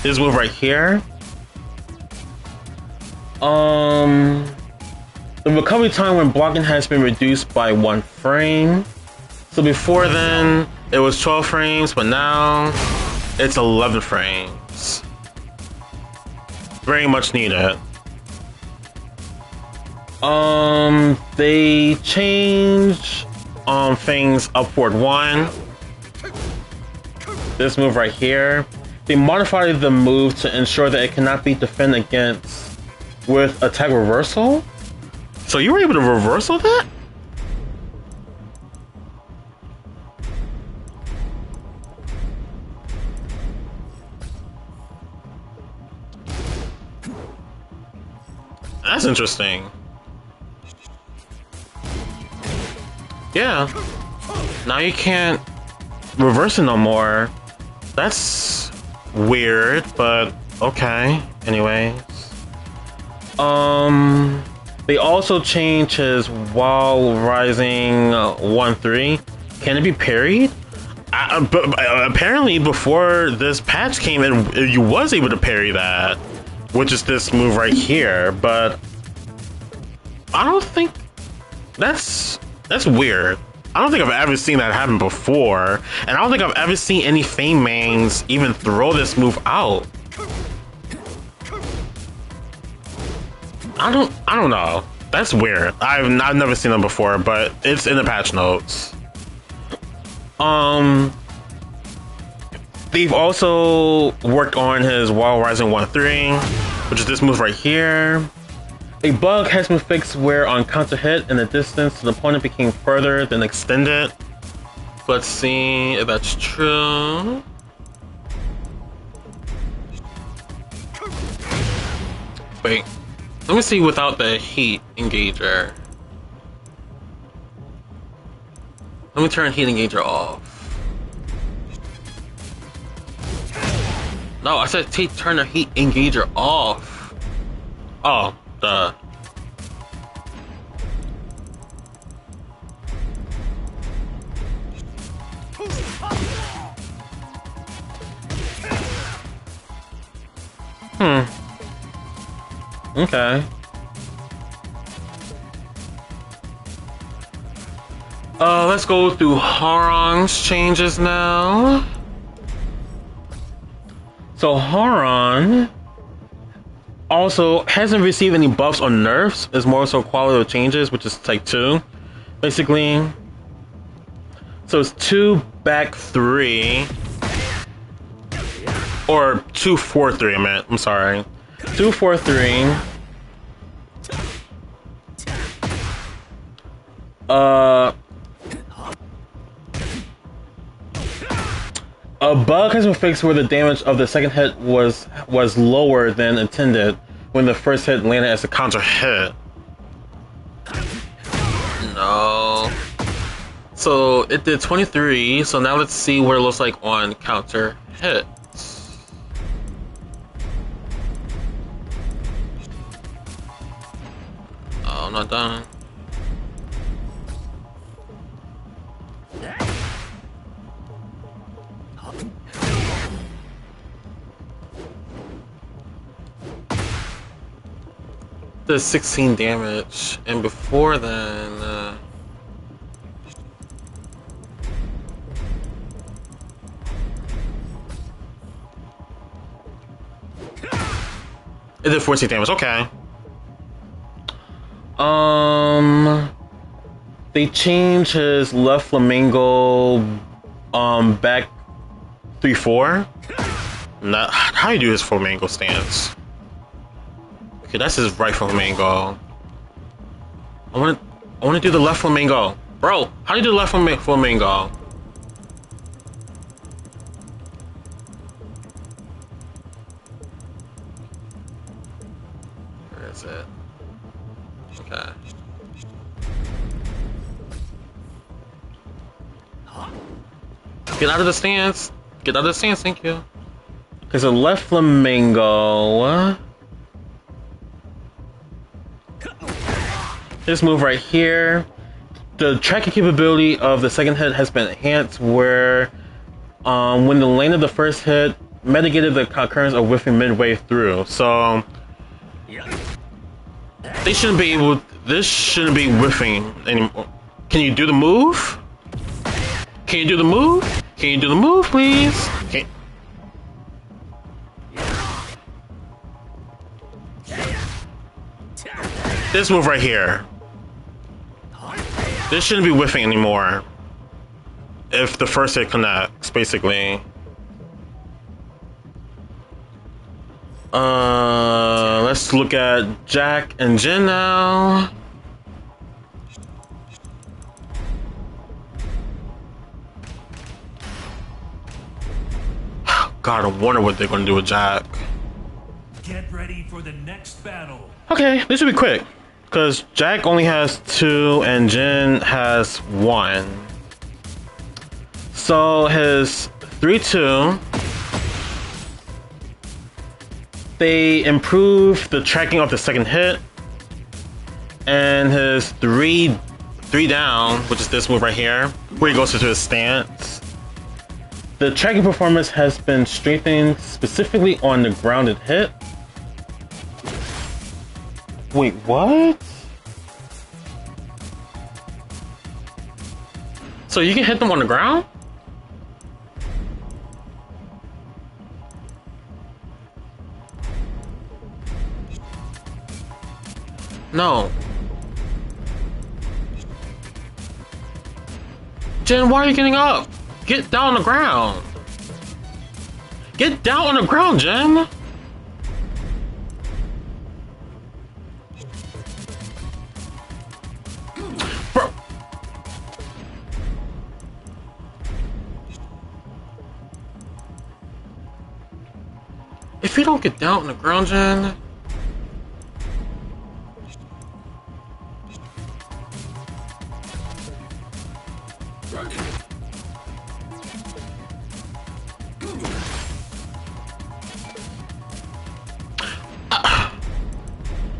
This move right here. The recovery time when blocking has been reduced by 1 frame. So before then, it was 12 frames, but now it's 11 frames. Very much needed. They change things upward 1. This move right here. They modified the move to ensure that it cannot be defended against with attack reversal. So you were able to reversal that? That's interesting. Yeah. Now you can't reverse it no more. That's weird, but okay. Anyways. They also changed his while rising 1-3. Can it be parried? But apparently before this patch came in, you was able to parry that, which is this move right here. But I don't think that's weird. I don't think I've ever seen that happen before, and I don't think I've ever seen any Fang mains even throw this move out. I don't know. That's weird. I've never seen them before, but it's in the patch notes. They've also worked on his while rising 1-3, which is this move right here. A bug has been fixed where on counter hit and the distance to the opponent became further than extended. Let's see if that's true. Wait, let me see without the heat engager. Let me turn heat engager off. No, I said turn the heat engager off. Oh, duh. Okay. Let's go through Horon's changes now. So Horon also hasn't received any buffs or nerfs. It's more so quality of changes, which is type 2, basically. So it's 2 back 3, or 2 4-3. I'm sorry, 2 4-3. A bug has been fixed where the damage of the second hit was lower than intended when the first hit landed as a counter hit. No. So it did 23, so now let's see what it looks like on counter hits. Oh, I'm not done. does 16 damage, and before then, it did 14 damage. Okay. They changed his left flamingo, back 3-4. Not how do you do his flamingo stance? Okay, that's his right flamingo. I want to do the left flamingo, bro. How do you do the left flamingo? Where is it? Okay. Get out of the stance. Get out of the stance, thank you. There's a left flamingo. This move right here. The tracking capability of the second hit has been enhanced where when the lane of the first hit mitigated the occurrence of whiffing midway through. So they shouldn't be able, this shouldn't be whiffing anymore. Can you do the move? Can you do the move? Can you do the move, please? Okay. This move right here. This shouldn't be whiffing anymore. If the first hit connects, basically. Let's look at Jack and Jin now. God, I wonder what they're gonna do with Jack. Get ready for the next battle. Okay, this should be quick. Because Jack only has 2 and Jin has 1. So his 3-2, they improve the tracking of the second hit. And his 3 down, which is this move right here, where he goes into his stance. The tracking performance has been strengthened specifically on the grounded hit. Wait, what? So you can hit them on the ground? No. Jen, why are you getting up? Get down on the ground. Get down on the ground, Jen. Bro. If you don't get down on the ground, Jen.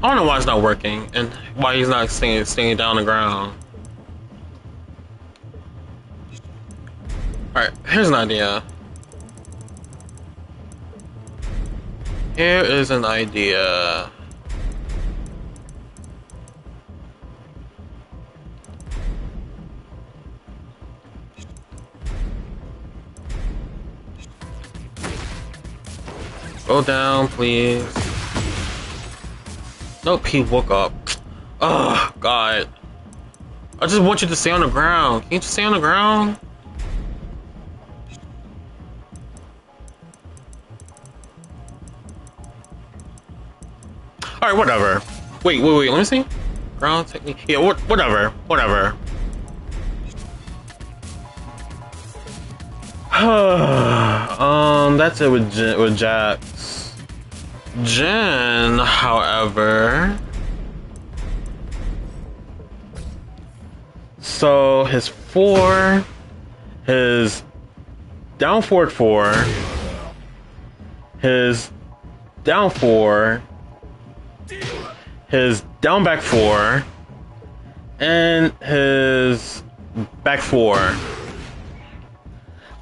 I don't know why it's not working and why he's not staying down on the ground. Alright, here's an idea. Here is an idea. Go down, please. Nope, he woke up. Oh, God. I just want you to stay on the ground. Can you just stay on the ground? Alright, whatever. Wait, let me see. Ground technique. Yeah, whatever. That's it with Jax. Jen, however, so his 4, his down forward 4, his down 4, his down back 4, and his back 4.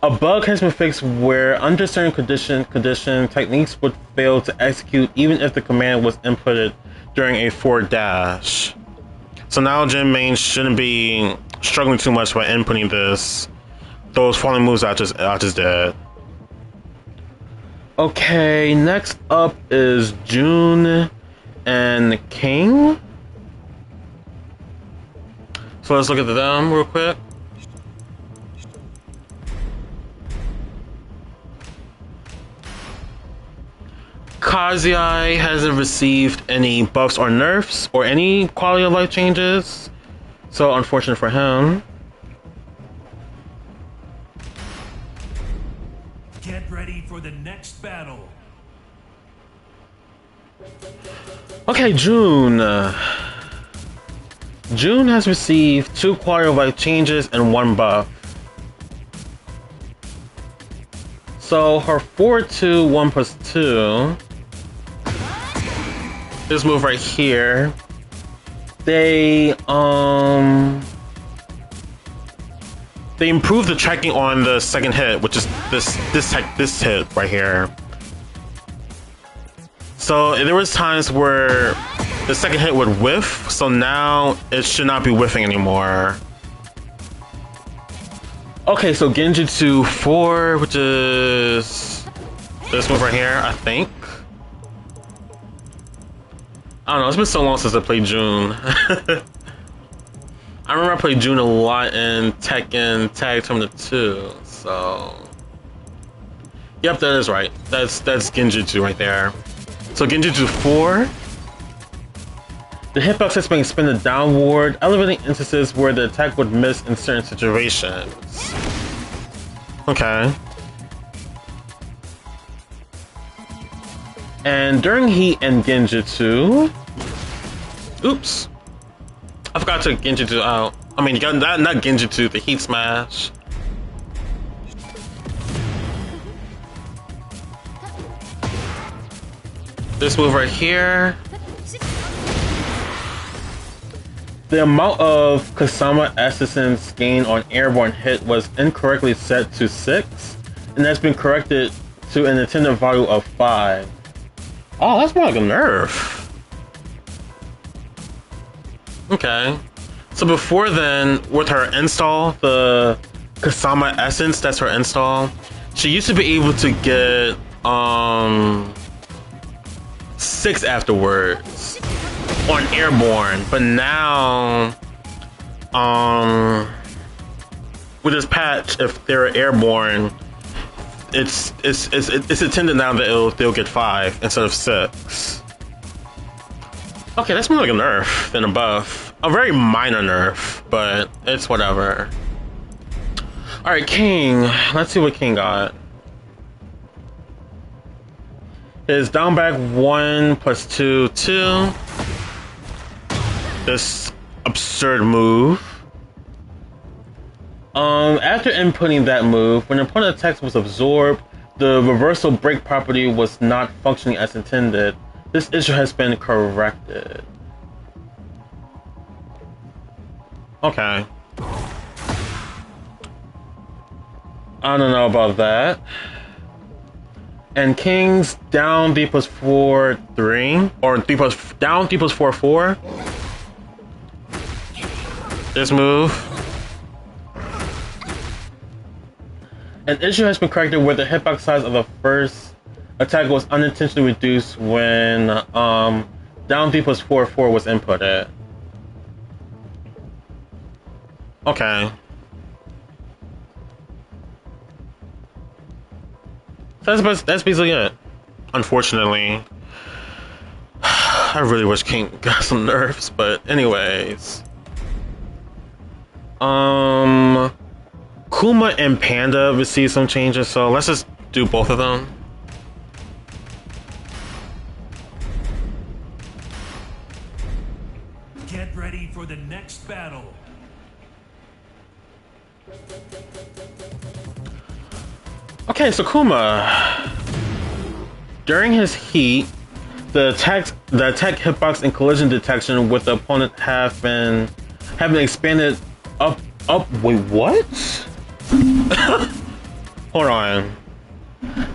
A bug has been fixed where under certain condition techniques would fail to execute even if the command was inputted during a forward dash. So now Jin Main shouldn't be struggling too much by inputting those falling moves I just did. Okay, next up is June and King. So let's look at them real quick. Kazuya hasn't received any buffs or nerfs or any quality of life changes, so unfortunate for him. Get ready for the next battle. Okay, June. June has received 2 quality of life changes and 1 buff. So her 4-2, 1+2. This move right here. They improved the tracking on the second hit, which is this hit right here. So there was times where the second hit would whiff, so now it should not be whiffing anymore. Okay, so Genjutsu 4, which is this move right here, I think. I don't know, it's been so long since I played June. I remember I played June a lot in Tekken Tag Tournament 2, so... Yep, that is right. That's Genjutsu right there. So Genjutsu 4. The hitbox has been expanded downward, elevating instances where the attack would miss in certain situations. Okay. And during Heat and Genjutsu... Oops. I forgot to Genjutsu out. I mean, you got not Genjutsu, the Heat Smash. This move right here. The amount of Kasama Assassin's gain on airborne hit was incorrectly set to 6, and that's been corrected to an intended value of 5. Oh, that's more like a nerf. Okay. So before then, with her install, the Kasama Essence, that's her install, she used to be able to get 6 afterwards on airborne, but now with this patch, if they're airborne, it's intended now that they'll get 5 instead of 6. Okay, that's more like a nerf than a buff. A very minor nerf, but it's whatever. Alright, King. Let's see what King got. His down back 1+2, 2. This absurd move. After inputting that move, when an opponent attack was absorbed, the reversal break property was not functioning as intended. This issue has been corrected. Okay. I don't know about that. And King's down D+4, 3, or down D+4, 4. This move. An issue has been corrected where the hitbox size of the first attack was unintentionally reduced when down D+4, 4 was inputted. Okay. That's basically it. Unfortunately. I really wish King got some nerfs, but anyways. Kuma and Panda received some changes, so let's just do both of them. Get ready for the next battle. Okay, so Kuma. During his heat, the attack hitbox and collision detection with the opponent have been expanded up. Wait, what? Hold on.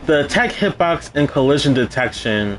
The attack hitbox and collision detection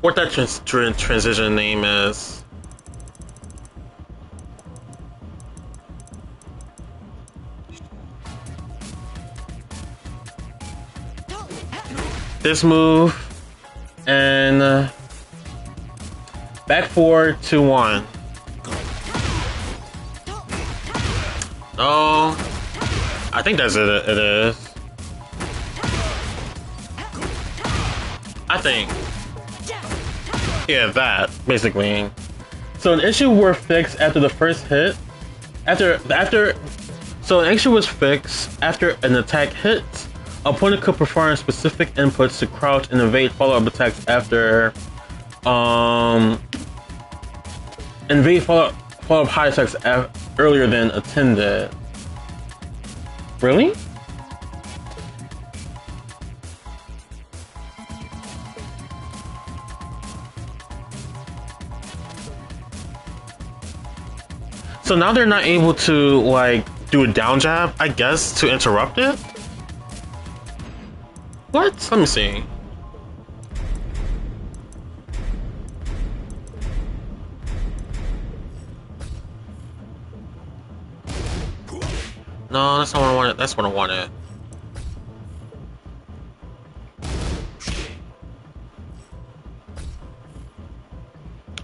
what that transition name is. This move and back 4-2-1. Oh, I think that's it. It is. I think. Yeah, that basically. So an issue were fixed after the first hit. So an issue was fixed after an attack hits. Opponent could perform specific inputs to crouch and evade follow-up attacks after evade follow-up high attacks earlier than attended. Really? So now they're not able to like do a down jab, I guess, to interrupt it? What? Let me see. No, that's not what I wanted. That's what I wanted.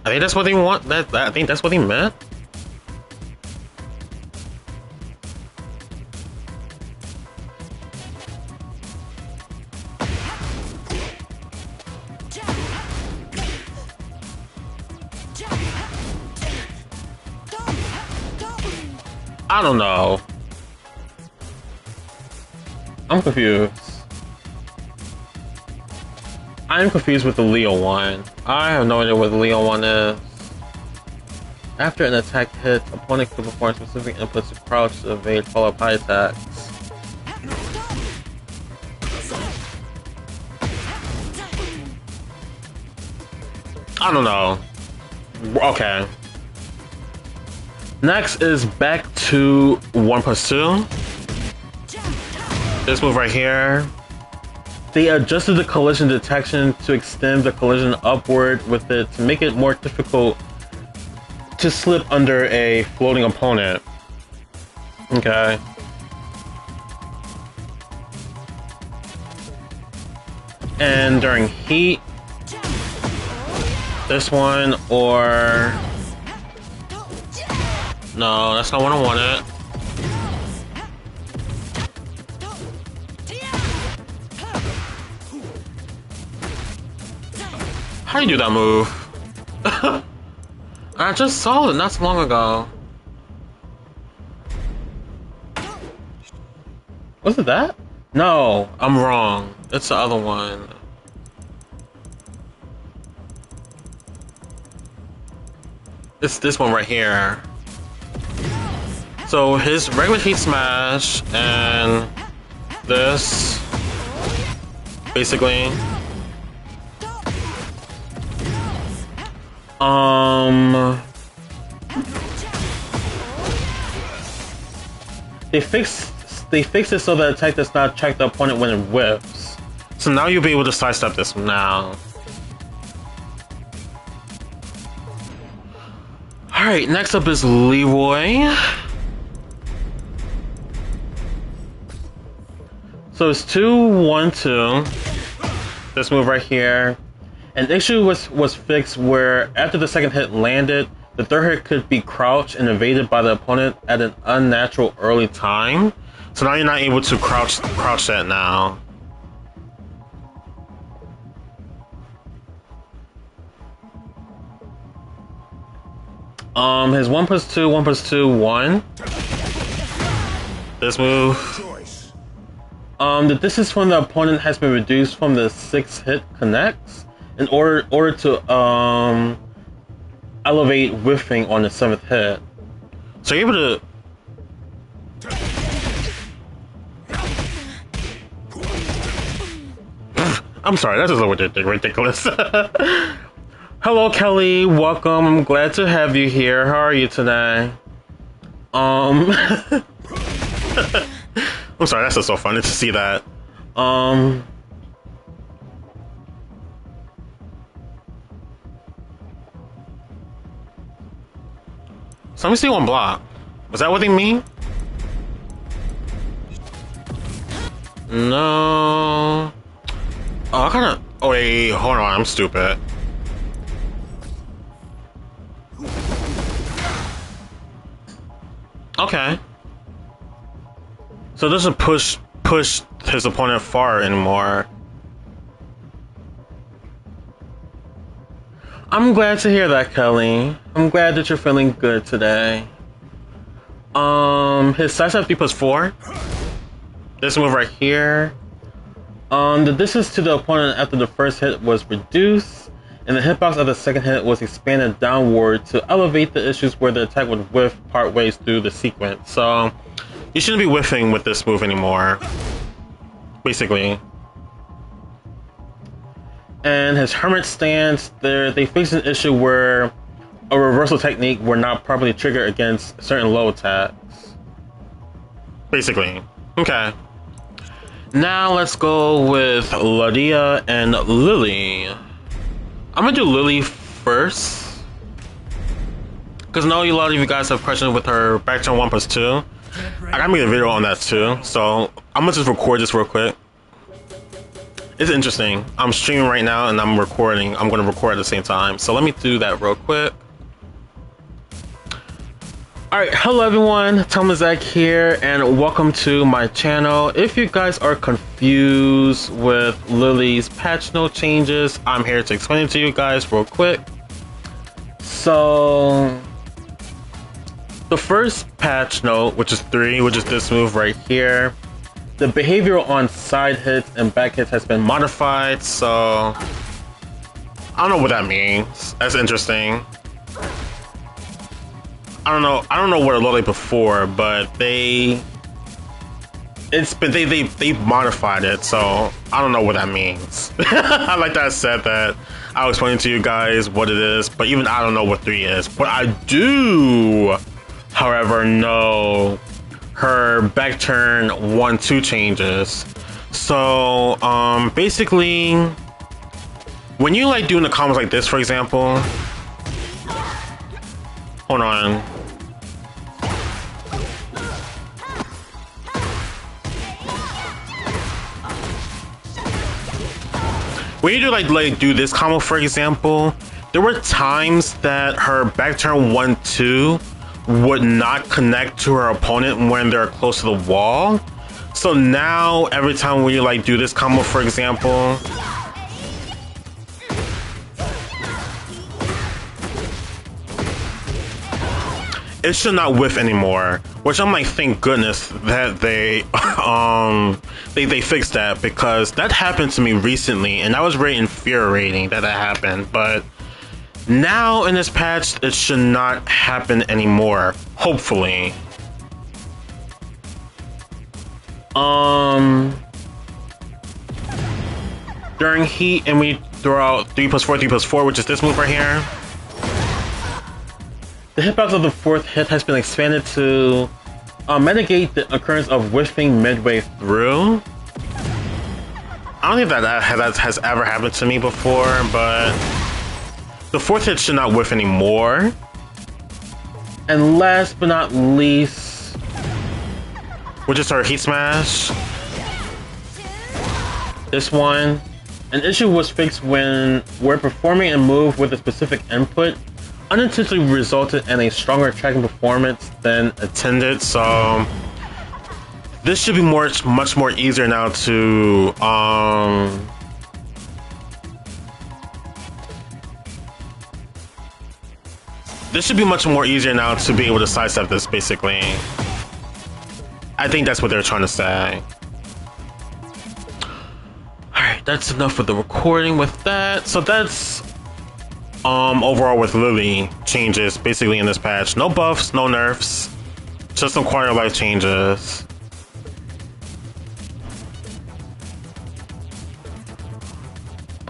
I think that's what they want. I think that's what he meant. I don't know. I'm confused. I'm confused with the Leo one. I have no idea what the Leo one is. After an attack hits, opponent can perform specific inputs to crouch to evade follow-up high attacks. I don't know. Okay. Next is back to 1+2. This move right here. They adjusted the collision detection to extend the collision upward with it to make it more difficult to slip under a floating opponent. Okay. And during heat, this one or... No, that's not what I wanted. How do you do that move? I just saw it not so long ago. Was it that? No, I'm wrong. It's the other one. It's this one right here. So his regular heat smash and this, basically. They fixed it so that attack does not track the opponent when it whips. So now you'll be able to sidestep this now. Alright, next up is Leroy. So it's 2-1-2. This move right here. An issue was fixed where after the second hit landed, the third hit could be crouched and evaded by the opponent at an unnatural early time. So now you're not able to crouch that now. His 1+2, 1+2, 1. This move. The distance from the opponent has been reduced from the 6th hit connects in order to elevate whiffing on the 7th hit. So you're able to. I'm sorry, that's just a little ridiculous. Hello, Kelly. Welcome. I'm glad to have you here. How are you today? I'm sorry, that's just so funny to see that. So let me see one block. Was that what they mean? No. Oh, I kinda... Oh, wait, hold on, I'm stupid. Okay. So it doesn't push his opponent far anymore. I'm glad to hear that, Kelly. I'm glad that you're feeling good today. His size up 3+4. This move right here. The distance to the opponent after the first hit was reduced, and the hitbox of the second hit was expanded downward to elevate the issues where the attack would whiff partways through the sequence. So, you shouldn't be whiffing with this move anymore. Basically. And his Hermit stance, they faced an issue where a reversal technique were not properly triggered against certain low attacks. Basically. Okay. Now let's go with Ladia and Lily. I'm gonna do Lily first, because I know a lot of you guys have questions with her back turn 1+2. I gotta make a video on that too, so I'm gonna just record this real quick. It's interesting. I'm streaming right now and I'm recording. I'm gonna record at the same time, so let me do that real quick. Alright, hello everyone, Zach here, and welcome to my channel. If you guys are confused with Lily's patch note changes, I'm here to explain it to you guys real quick. So, the first patch note, which is 3, which is this move right here, the behavior on side hits and back hits has been modified, so I don't know what that means. That's interesting. I don't know what it looked like before, but they modified it, so I don't know what that means. I like that I said that. I'll explain to you guys what it is, but even I don't know what 3 is. But I do, however, know her back turn 1-2 changes. So basically, when you like doing the combos like this, for example, hold on. When you do this combo, for example, there were times that her back turn 1-2 would not connect to her opponent when they're close to the wall. So now every time when you do this combo, for example, it should not whiff anymore, which I'm like, thank goodness that they fixed that, because that happened to me recently and that was very infuriating that happened. But now in this patch, it should not happen anymore, hopefully. During heat, and we throw out 3+4, 3+4, which is this move right here. The hitbox of the fourth hit has been expanded to mitigate the occurrence of whiffing midway through. I don't think that has ever happened to me before, but the fourth hit should not whiff anymore. And last but not least, which is her heat smash. This one, an issue was fixed where performing a move with a specific input unintentionally resulted in a stronger tracking performance than intended. So this should be much more easier now to this should be much more easier now to be able to sidestep this, basically. I think that's what they're trying to say. Alright, that's enough with the recording with that. So that's overall with Lily changes basically in this patch. No buffs, no nerfs, just some quality of life changes.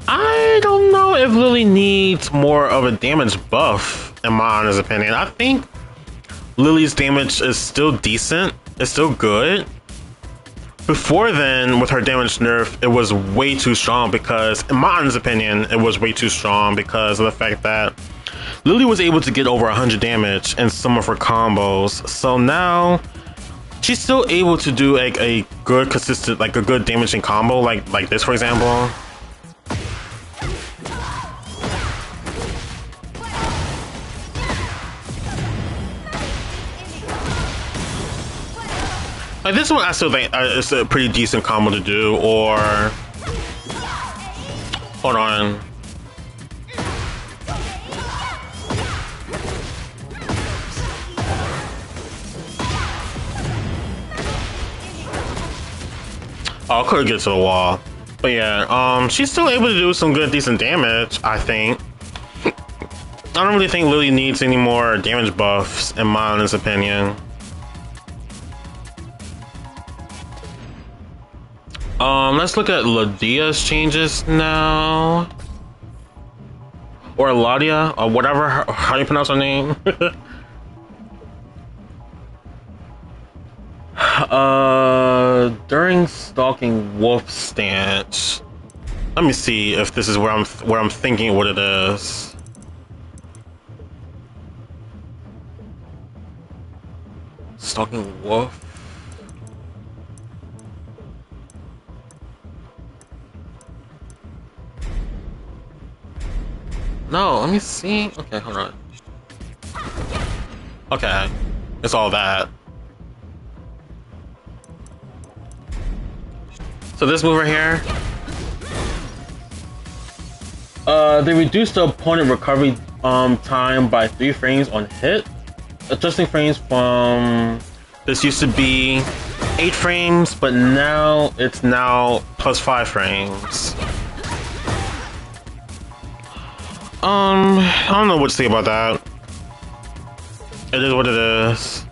I don't know if Lily needs more of a damage buff, in my honest opinion. I think Lily's damage is still decent, it's still good. Before then, with her damage nerf, it was way too strong, because, in my honest opinion, it was way too strong because of the fact that Lily was able to get over 100 damage in some of her combos, so now she's still able to do like a good consistent, like a good damaging combo, like this for example. Like this one, I still think it's a pretty decent combo to do. Or hold on. Oh, I couldn't get to the wall. But yeah, she's still able to do some good, decent damage, I think. I don't really think Lily needs any more damage buffs, in my honest opinion. Let's look at Ladia's changes now. Or Ladia, or whatever, how you pronounce her name. During stalking wolf stance. Let me see if this is where I'm thinking what it is. Stalking wolf. No, let me see. Okay, hold on. Okay, it's all that. So this move right here, they reduce the opponent recovery time by 3 frames on hit, adjusting frames from this used to be 8 frames, but now it's plus 5 frames. I don't know what to say about that. It is what it is.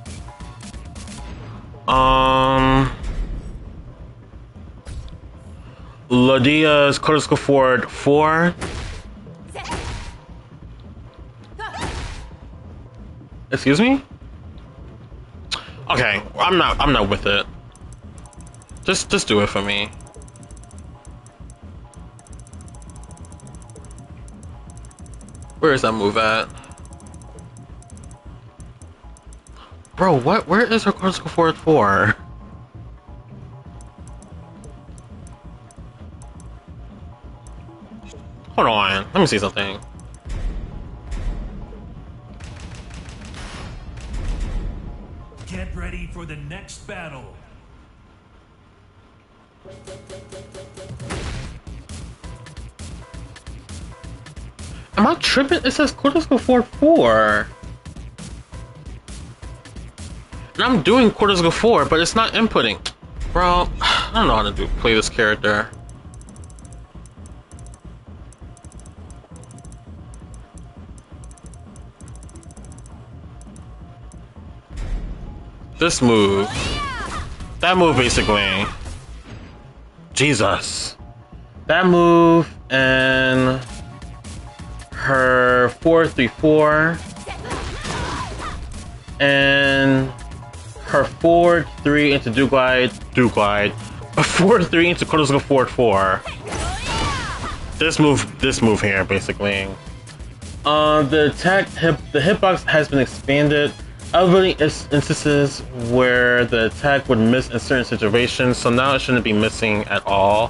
Ladia's critical forward 4. Excuse me? Okay, I'm not with it. Just do it for me. Where is that move at? Bro, what? Where is her critical forward 4? Hold on, let me see something. Get ready for the next battle. Am I tripping? It says critical forward 4. And I'm doing critical forward, but it's not inputting. Bro, I don't know how to play this character. This move. That move basically. Jesus. That move and her 4-3-4 and her forward 3 into do glide, a 4-3 into critical forward 4. This move here basically. The hitbox has been expanded, elevating instances where the attack would miss in certain situations, so now it shouldn't be missing at all.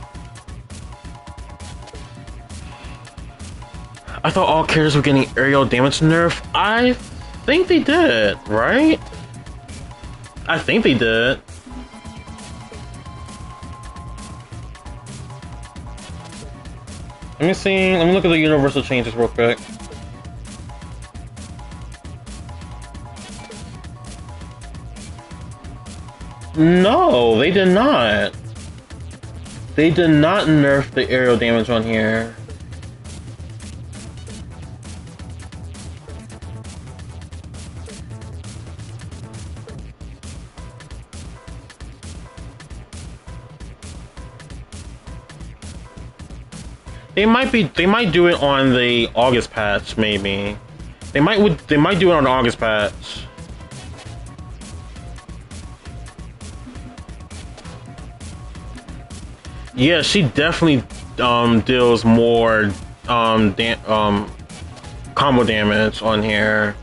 I thought all characters were getting aerial damage nerf. I think they did, right? I think they did. Let me see. Let me look at the universal changes real quick. No, they did not. They did not nerf the aerial damage on here. They might do it on the August patch, maybe. They might do it on the August patch. Yeah, she definitely deals more combo damage on here.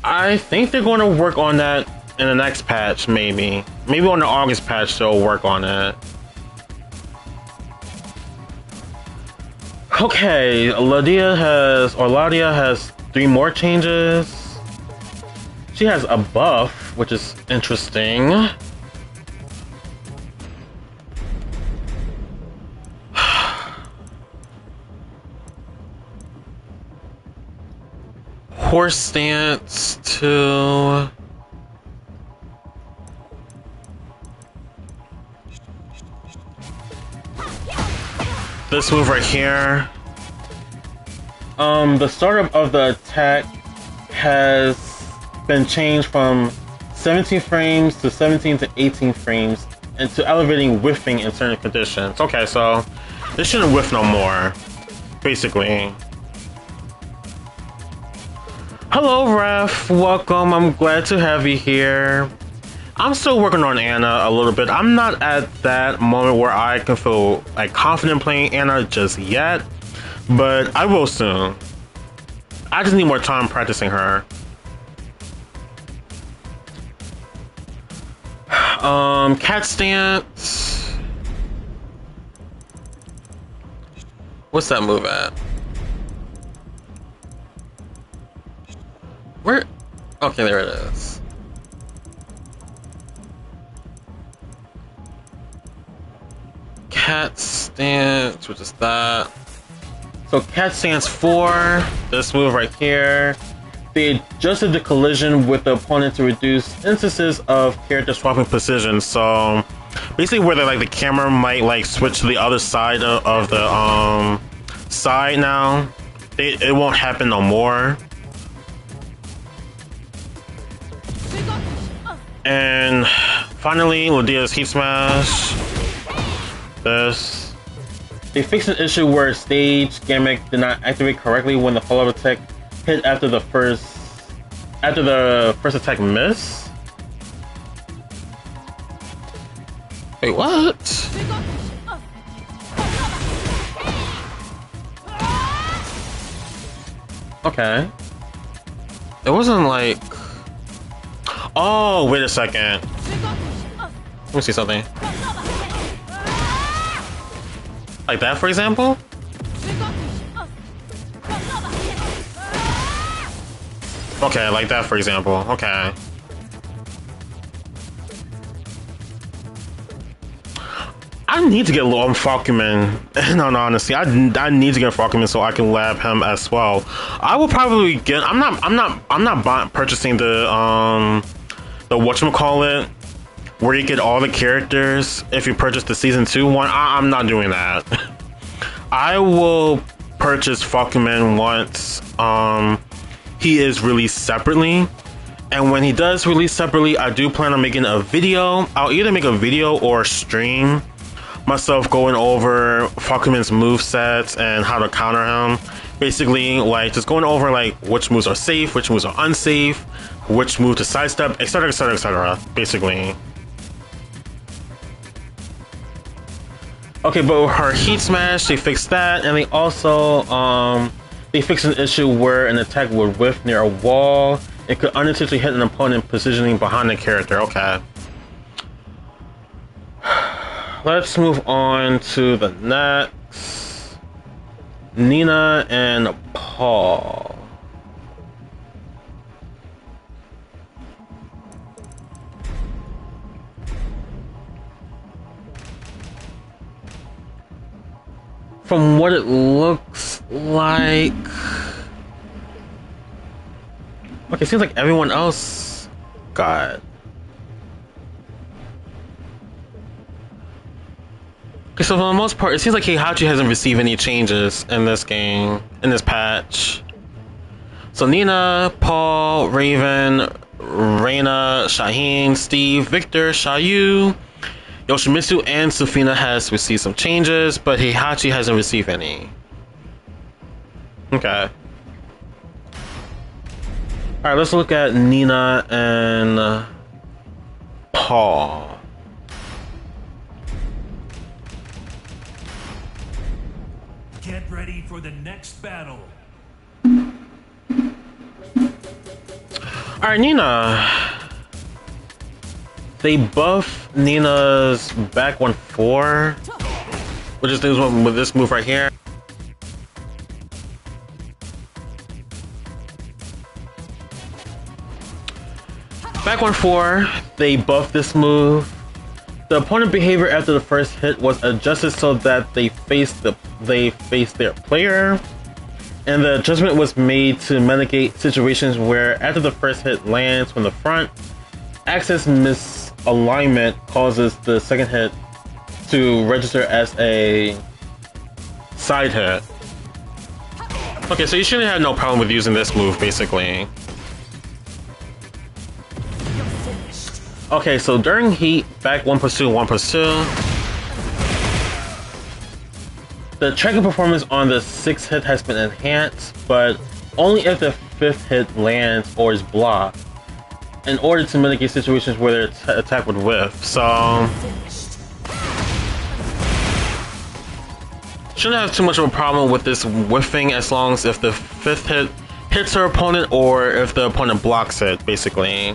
I think they're going to work on that in the next patch, maybe. Maybe on the August patch they'll work on it. Okay, Ladia has 3 more changes. She has a buff, which is interesting. Horse stance to this move right here. The startup of the attack has been changed from 17 frames to 17 to 18 frames and to elevating whiffing in certain conditions. Okay, so this shouldn't whiff no more, basically. Hello, Ref. Welcome. I'm glad to have you here. I'm still working on Anna a little bit. I'm not at that moment where I can feel like confident playing Anna just yet, but I will soon. I just need more time practicing her. Cat stance. What's that move at? Where? Okay, there it is. Cat stance, which is that. So cat stance 4, this move right here. They adjusted the collision with the opponent to reduce instances of character swapping positions. So basically where the camera might like switch to the other side of the side now. It won't happen no more. And finally, Ladia's Heat Smash. This. They fixed an issue where stage gimmick did not activate correctly when the follow-up attack hit after the first attack miss. Wait, what? Okay. It wasn't like. Oh, wait a second. Let me see something. Like that, for example? Okay, like that, for example. Okay. I need to get low on Falcoman. No, honestly, I need to get Falcoman so I can lab him as well. I will probably get. I'm not purchasing the whatchamacallit, where you get all the characters if you purchase the season 2 one. I'm not doing that. I will purchase Falcoman once he is released separately, and when he does release separately, I do plan on making a video. I'll either make a video or stream myself going over Falcoman's movesets and how to counter him. Basically, like just going over like which moves are safe, which moves are unsafe, which move to sidestep, etc, etc, etc, basically. Okay, but her Heat Smash, they fixed that, and they also they fixed an issue where an attack would whiff near a wall. It could unintentionally hit an opponent positioning behind the character. Okay. Let's move on to the next. Nina and Paul. From what it looks like... Okay, seems like everyone else got it. Okay, so for the most part, it seems like Heihachi hasn't received any changes in this game, in this patch. So Nina, Paul, Raven, Reina, Shaheen, Steve, Victor, Shayu, Yoshimitsu, and Sufina has received some changes, but Heihachi hasn't received any. Okay. Alright, let's look at Nina and Paul. Get ready for the next battle. Alright, Nina. They buff Nina's back 1-4, which is with this move right here. Back 1-4, they buffed this move. The opponent behavior after the first hit was adjusted so that they faced their player, and the adjustment was made to mitigate situations where after the first hit lands from the front, axis misalignment causes the second hit to register as a side hit. Okay, so you shouldn't have no problem with using this move, basically. Okay, so during heat, back 1+2, 1+2. The tracking performance on the 6th hit has been enhanced, but only if the 5th hit lands or is blocked, in order to mitigate situations where their attack would whiff. So shouldn't have too much of a problem with this whiffing as long as if the 5th hit hits her opponent or if the opponent blocks it, basically.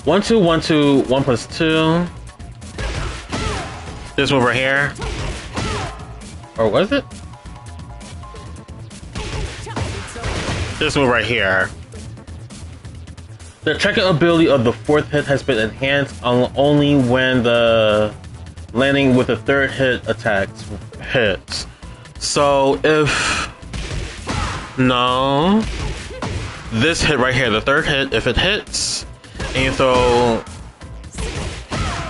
1-2, 1-2, 1+2. This move right here. Or was it? This move right here. The tracking ability of the 4th hit has been enhanced only when the landing with the 3rd hit attacks hits. So if no, this hit right here, the 3rd hit, if it hits, and you throw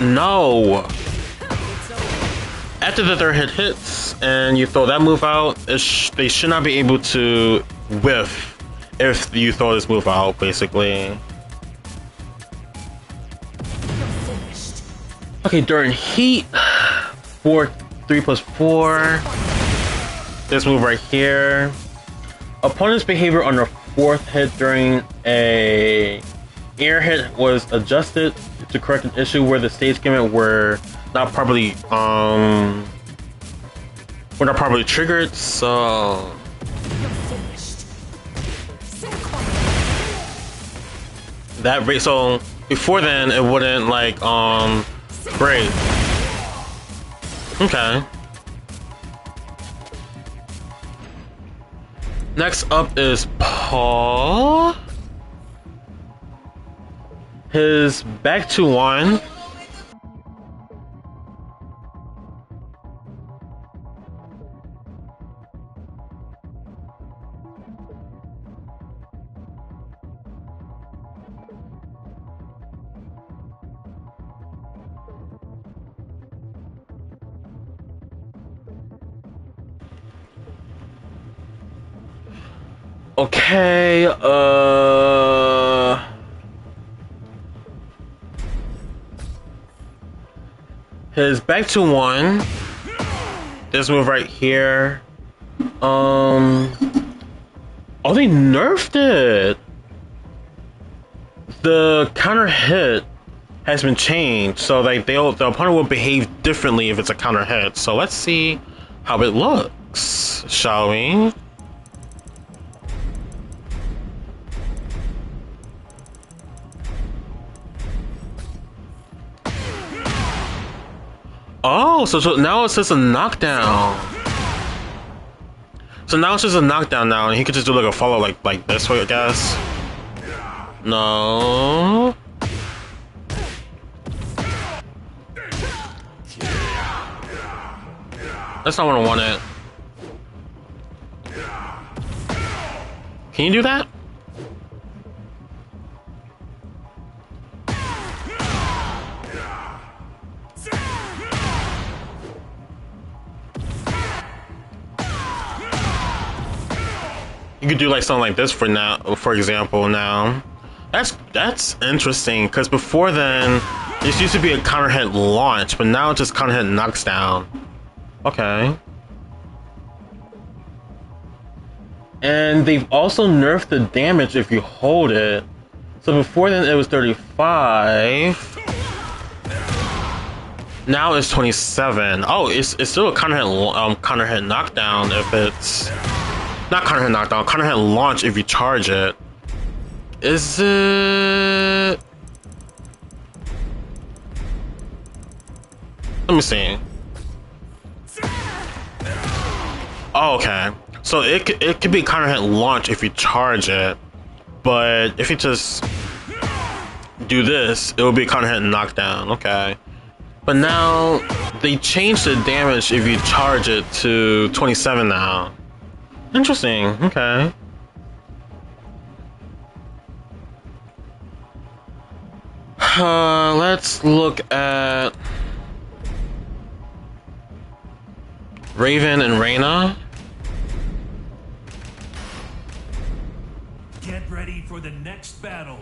no. After the 3rd hit hits and you throw that move out, they should not be able to whiff if you throw this move out, basically. Okay, during heat, 3+4. This move right here. Opponent's behavior on the 4th hit during a air hit was adjusted to correct an issue where the stage gimmick were not properly triggered. So that rate. So before then, it wouldn't like break. Okay. Next up is Paul. His back to 1. Okay, his back to 1. This move right here. Oh, they nerfed it. The counter hit has been changed, so like the opponent will behave differently if it's a counter hit. So let's see how it looks, shall we? Oh, so now it's just a knockdown. So now it's just a knockdown now, and he could just do like a follow like this way, I guess. No. That's not what I wanted. Can you do that? You could do like something like this for now, for example. Now, that's interesting because before then, this used to be a counter hit launch, but now it's just counter hit knocks down. Okay. And they've also nerfed the damage if you hold it. So before then it was 35. Now it's 27. Oh, it's still a counter hit knockdown if it's Not counter hit knockdown, counter hit launch if you charge it. Is it? Let me see. Oh, okay. So it could be counter hit launch if you charge it, but if you just do this, it will be counter hit knockdown. Okay. But now they changed the damage if you charge it to 27 now. Interesting. Okay. Let's look at Raven and Reyna. Get ready for the next battle.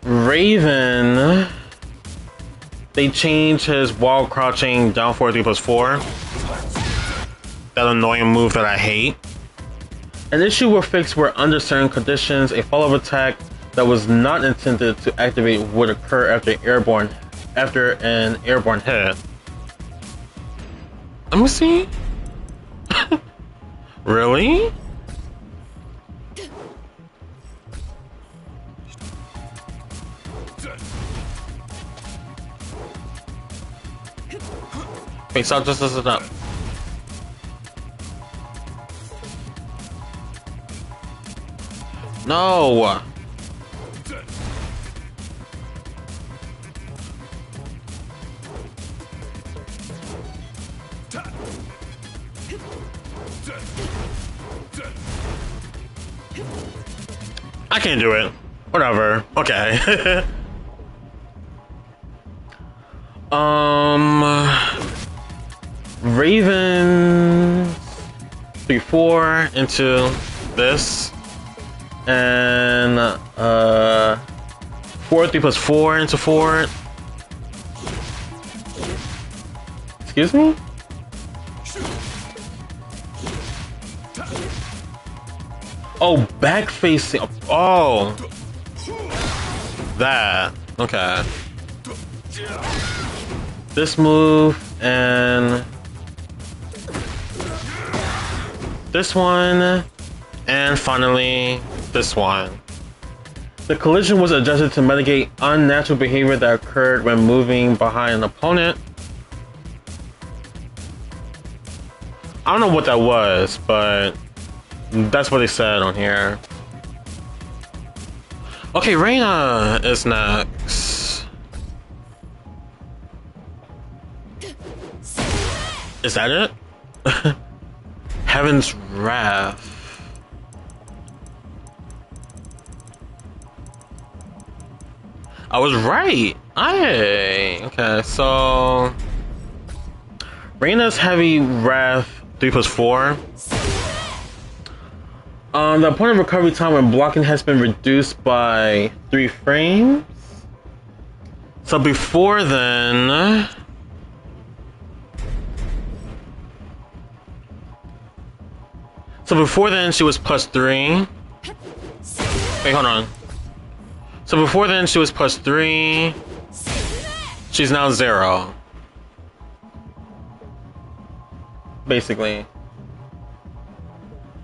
Raven, they changed his wall crouching down forward 3+4. That annoying move that I hate. An issue were fixed where under certain conditions, a follow-up attack that was not intended to activate would occur after an airborne hit. Let me see. Really? Wait, stop, just listen up. No! I can't do it. Whatever. Okay. Raven 3-4 into this, and 4 3+4 into 4. Excuse me? Oh, back facing. Oh, that. Okay. This move and this one, and finally this one. The collision was adjusted to mitigate unnatural behavior that occurred when moving behind an opponent. I don't know what that was, but that's what they said on here. Okay, Reyna is next. Is that it? Heaven's Wrath. I was right. Okay, so Reyna's Heavy Wrath 3+4. The opponent recovery time when blocking has been reduced by 3 frames. So before then, she was +3. Wait, hold on. So before then she was +3. She's now 0. Basically.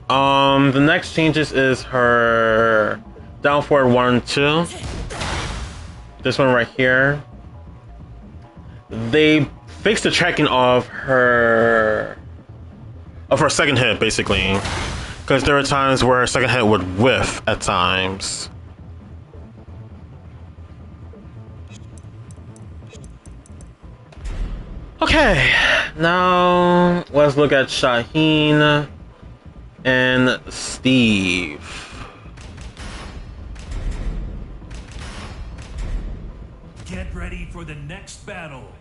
The next changes is her down forward 1 2. This one right here. They fixed the tracking of her second hit, basically, because there were times where her second hit would whiff at times. Okay, now let's look at Shaheen and Steve. Get ready for the next battle.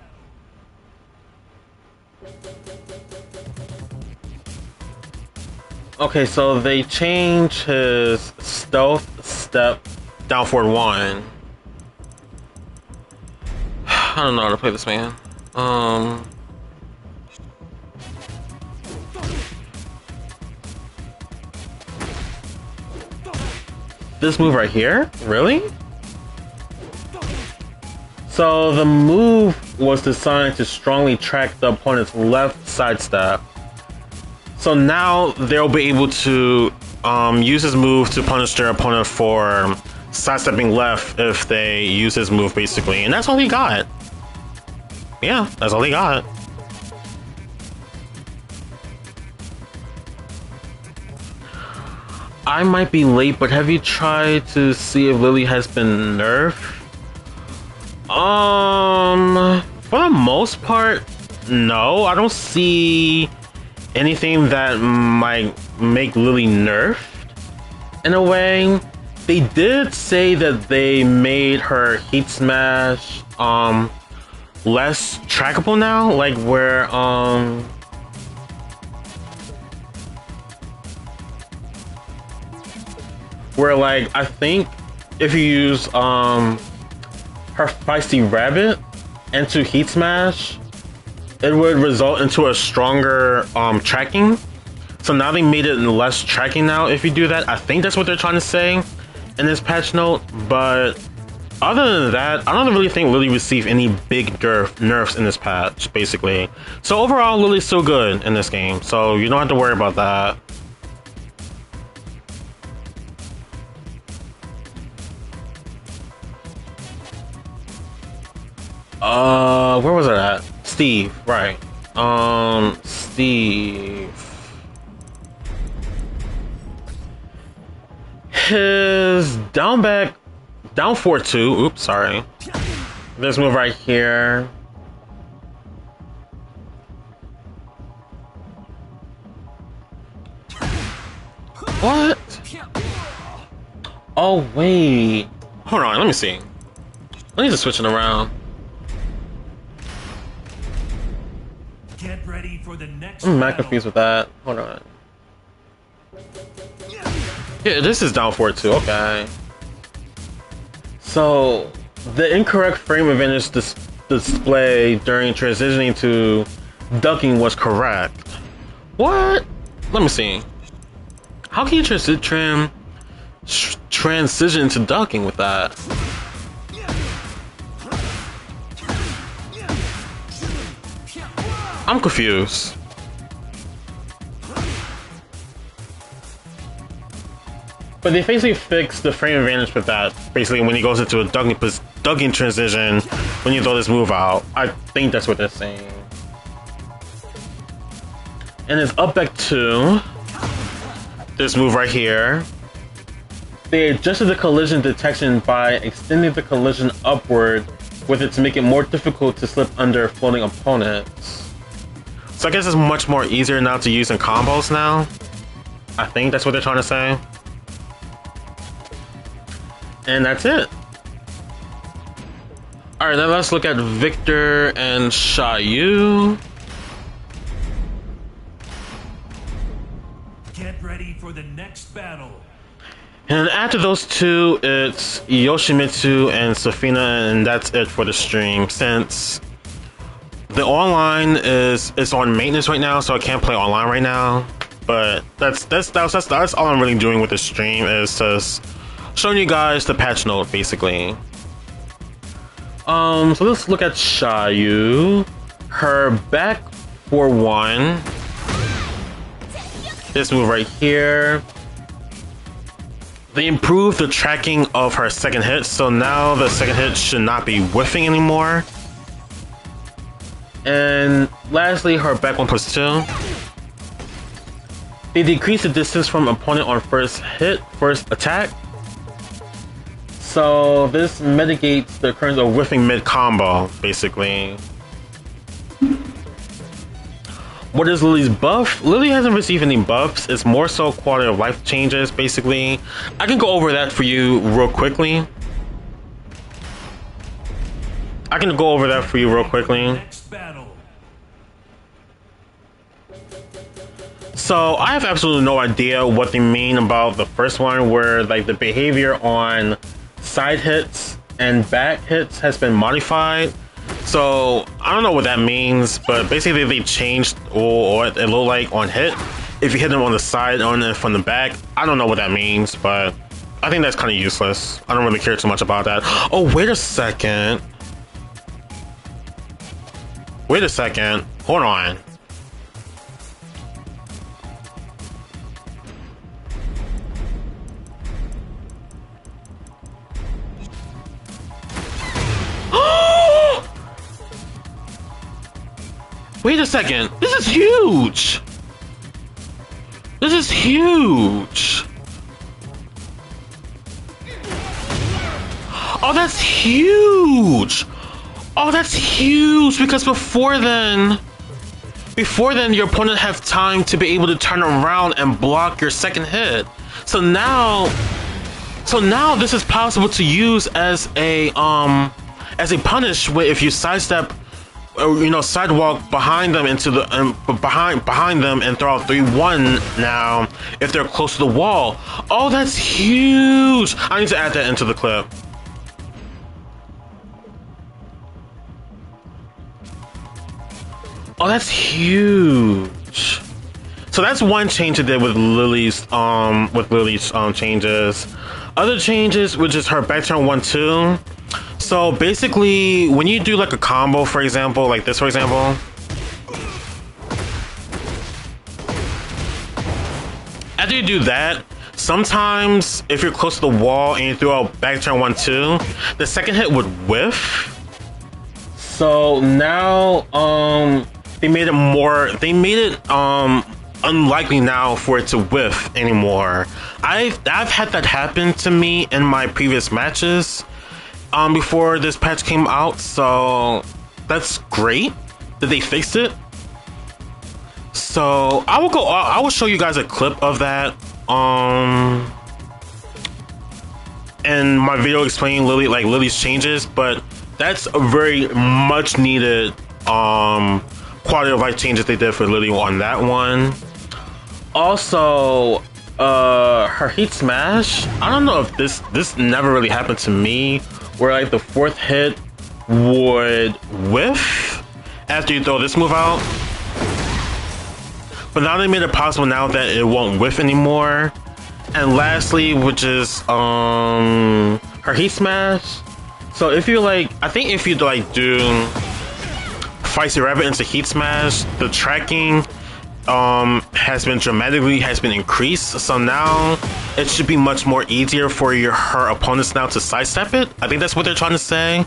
Okay, so they changed his stealth step down forward 1. I don't know how to play this, man. This move right here? Really? So the move was designed to strongly track the opponent's left sidestep. So now they'll be able to use his move to punish their opponent for sidestepping left if they use his move, basically. And that's all he got. Yeah, that's all he got. I might be late, but have you tried to see if Lily has been nerfed? For the most part, no. I don't see anything that might make Lily nerfed in a way. They did say that they made her Heat Smash less trackable now, like where like I think if you use her Feisty Rabbit into Heat Smash, it would result into a stronger tracking. So now they made it less tracking now if you do that. I think that's what they're trying to say in this patch note. But other than that, I don't really think Lily received any big nerfs in this patch, basically. So overall, Lily's still good in this game. So you don't have to worry about that. Where was it at? Steve, right. Steve. His down 4-2. Oops, sorry. This move right here. What? Oh, wait. Hold on, let me see. I need to switch it around. Get ready for the next I'm battle. confused with that. Hold on. Yeah, this is down 4-2. Okay. So the incorrect frame advantage display during transitioning to ducking was correct. What? Let me see. How can you transition to ducking with that? I'm confused. But they basically fixed the frame advantage with that. Basically, when he goes into a ducking transition, when you throw this move out, I think that's what they're saying. And it's up back to this move right here. They adjusted the collision detection by extending the collision upward with it to make it more difficult to slip under floating opponents. So I guess it's much more easier now to use in combos now. I think that's what they're trying to say. And that's it. Alright, now let's look at Victor and Xiaoyu. Get ready for the next battle. And after those two, it's Yoshimitsu and Safina, and that's it for the stream. Since the online is on maintenance right now, so I can't play online right now. But that's all I'm really doing with the stream, is just showing you guys the patch note, basically. So let's look at Xiaoyu. Her back 4-1. This move right here. They improved the tracking of her second hit, so now the second hit should not be whiffing anymore. And lastly, her back 1+2. They decrease the distance from opponent on first attack. So this mitigates the occurrence of whiffing mid-combo, basically. What is Lily's buff? Lily hasn't received any buffs. It's more so quality of life changes, basically. I can go over that for you real quickly. Next battle. So I have absolutely no idea what they mean about the first one, where like the behavior on side hits and back hits has been modified. So I don't know what that means, but basically they changed what it looked like on hit. If you hit them on the side, on it from the back, I don't know what that means, but I think that's kind of useless. I don't really care too much about that. Oh, wait a second. Wait a second. Hold on. Wait a second. This is huge. This is huge. Oh, that's huge. Oh, that's huge because before then your opponent have time to be able to turn around and block your second hit. So now this is possible to use as a punish if you sidestep, or, you know, sidewalk behind them into the behind them and throw out 3-1 now if they're close to the wall. Oh, that's huge. I need to add that into the clip. Oh, that's huge. So that's one change it did with Lily's changes. Other changes, which is her back turn 1-2. So basically, when you do like a combo, for example, like this, for example, after you do that, sometimes if you're close to the wall and you throw out back turn 1-2, the second hit would whiff. So now, they made it unlikely now for it to whiff anymore. I've had that happen to me in my previous matches before this patch came out, so that's great that they fixed it. So I will show you guys a clip of that in my video explaining Lily's changes, but that's a very much needed quality of life changes they did for Lily on that one. Also, her heat smash, I don't know if this never really happened to me, where like the fourth hit would whiff after you throw this move out. But now they made it possible now that it won't whiff anymore. And lastly, which is her heat smash. So if you like, I think if you like do Feisty Rabbit into heat smash, the tracking has been increased. So now it should be much more easier for her opponents now to sidestep it. I think that's what they're trying to say,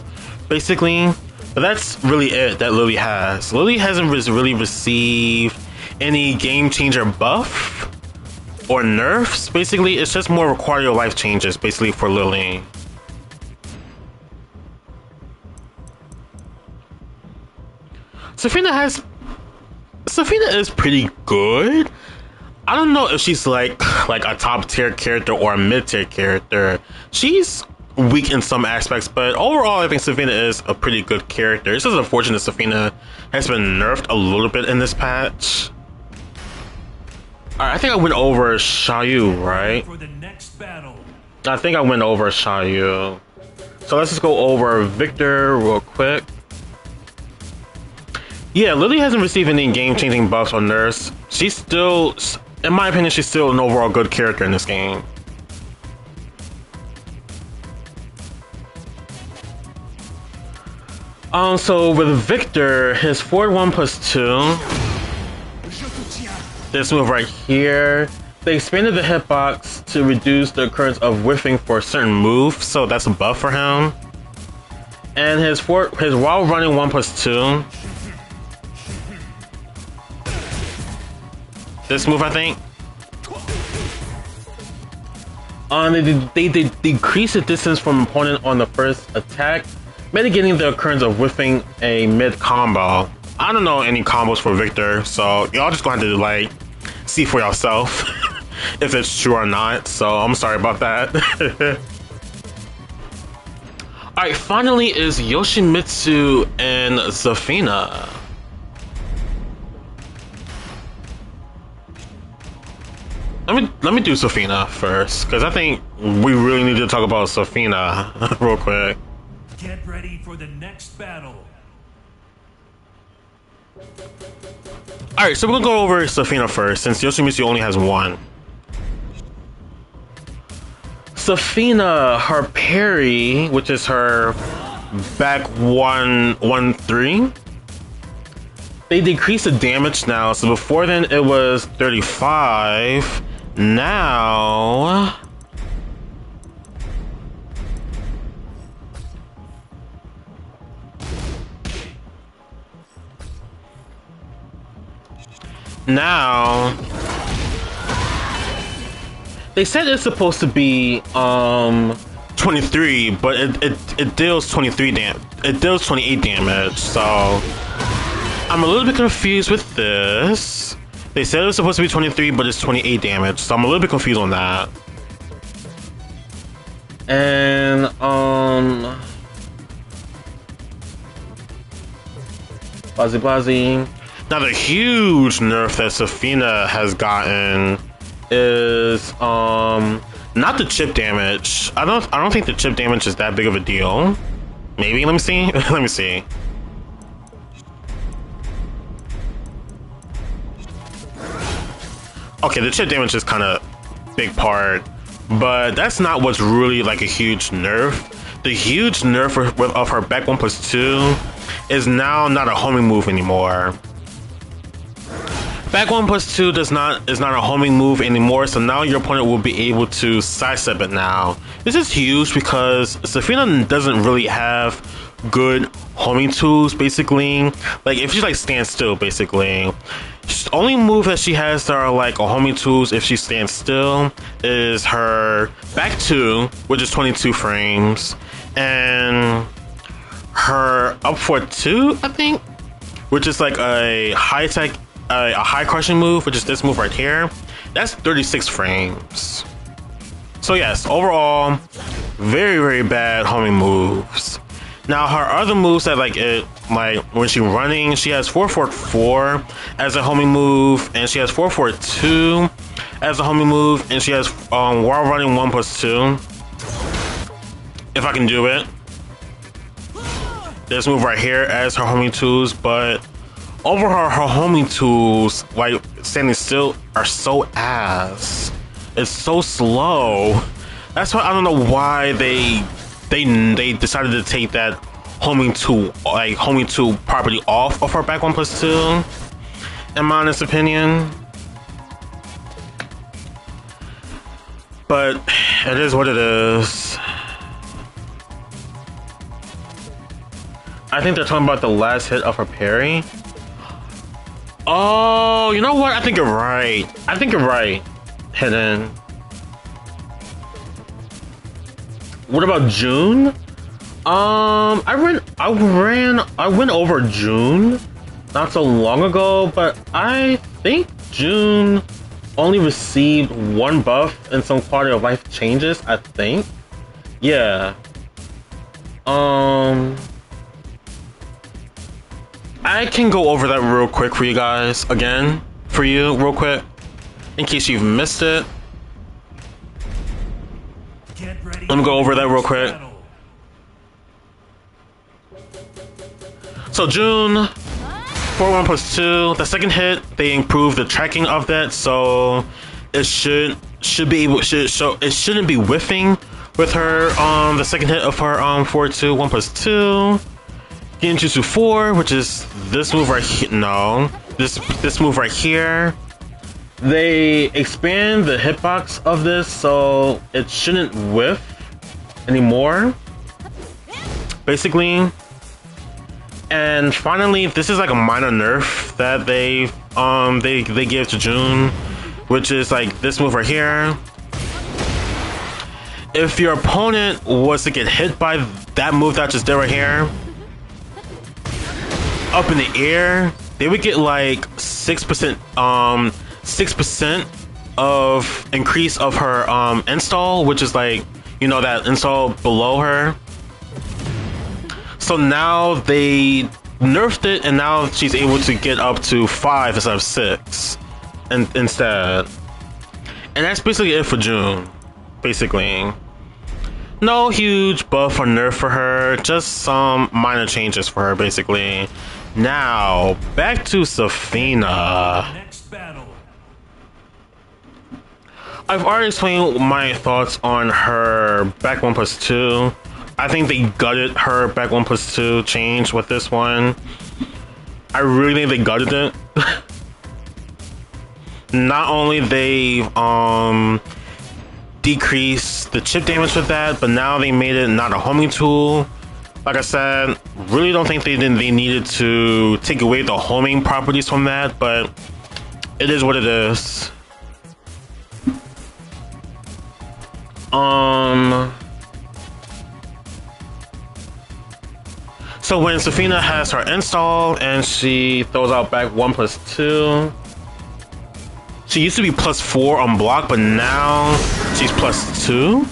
basically. But that's really it that Lily has. Lily hasn't really received any game changer buff or nerfs. Basically, it's just more quality of life changes, basically, for Lily. Safina is pretty good. I don't know if she's like a top tier character or a mid tier character. She's weak in some aspects, but overall I think Safina is a pretty good character. It's just unfortunate Safina has been nerfed a little bit in this patch. Alright, I think I went over Xiaoyu, right? For the next battle. I think I went over Xiaoyu. So let's just go over Victor real quick. Yeah, Lily hasn't received any game-changing buffs or nerfs. She's still, in my opinion, she's still an overall good character in this game. So with Victor, his forward 1+2, this move right here, they expanded the hitbox to reduce the occurrence of whiffing for a certain move, so that's a buff for him. And his while running 1+2, this move, I think. They decrease the distance from opponent on the first attack, mitigating the occurrence of whiffing a mid combo. I don't know any combos for Victor, so y'all just gonna have to like see for yourself if it's true or not. So I'm sorry about that. All right, finally is Yoshimitsu and Zafina. Let me do Zafina first, because I think we really need to talk about Zafina real quick. Get ready for the next battle. Alright, so we're gonna go over Zafina first, since Yoshimitsu only has one. Zafina, her parry, which is her back 1-1-3, they decreased the damage now. So before then it was 35. Now they said it's supposed to be 23, but it deals 23 damage. It deals 28 damage. So I'm a little bit confused with this. They said it was supposed to be 23, but it's 28 damage. So I'm a little bit confused on that. And Blasi. Now the huge nerf that Safina has gotten is not the chip damage. I don't think the chip damage is that big of a deal. Maybe, let me see. Let me see. Okay, the chip damage is kind of big part, but that's not what's really like a huge nerf. The huge nerf of her back 1+2 is now not a homing move anymore. Back 1+2 is not a homing move anymore, so now your opponent will be able to sidestep it now. This is huge because Safina doesn't really have good homing tools, basically. Like, if she like stands still, basically. The only move that she has that are like a homing tools if she stands still is her back 2, which is 22 frames, and her up for 2, I think, which is like a high tech. A high crushing move, which is this move right here, that's 36 frames. So yes, overall, very, very bad homing moves. Now her other moves that like when she's running, she has 444 as a homing move, and she has 442 as a homing move, and she has while running 1+2. If I can do it, this move right here as her homing tools, but over her homing tools, like standing still, are so ass. It's so slow. That's why I don't know why they decided to take that homing tool property off of her back 1+2. In my honest opinion, but it is what it is. I think they're talking about the last hit of her parry. Oh, you know what? I think you're right. Hidden. What about June? I went over June not so long ago, but I think June only received 1 buff and some quality of life changes, I think. Yeah. I can go over that real quick for you guys again, real quick, in case you've missed it. Let me go over that real quick. So June, 4-1+2, the second hit, they improved the tracking of that, so it shouldn't be whiffing with her the second hit of her 4-2, 1+2. Genjutsu 4, which is this move right here. No, this move right here. They expand the hitbox of this, so it shouldn't whiff anymore, basically. And finally, this is like a minor nerf that they give to June, which is like this move right here. If your opponent was to get hit by that move that I just did right here, up in the air, they would get like 6% of increase of her install, which is like, you know, that install below her. So now they nerfed it, and now she's able to get up to 5 instead of 6 instead. And that's basically it for June, basically. No huge buff or nerf for her, just some minor changes for her, basically. Now, back to Safina. Next battle. I've already explained my thoughts on her back 1+2. I think they gutted her back 1+2 change with this one. I really think they gutted it. Not only they decreased the chip damage with that, but now they made it not a homing tool. Like I said, really don't think they needed to take away the homing properties from that, but it is what it is. So when Safina has her install and she throws out back 1+2, she used to be +4 on block, but now she's +2.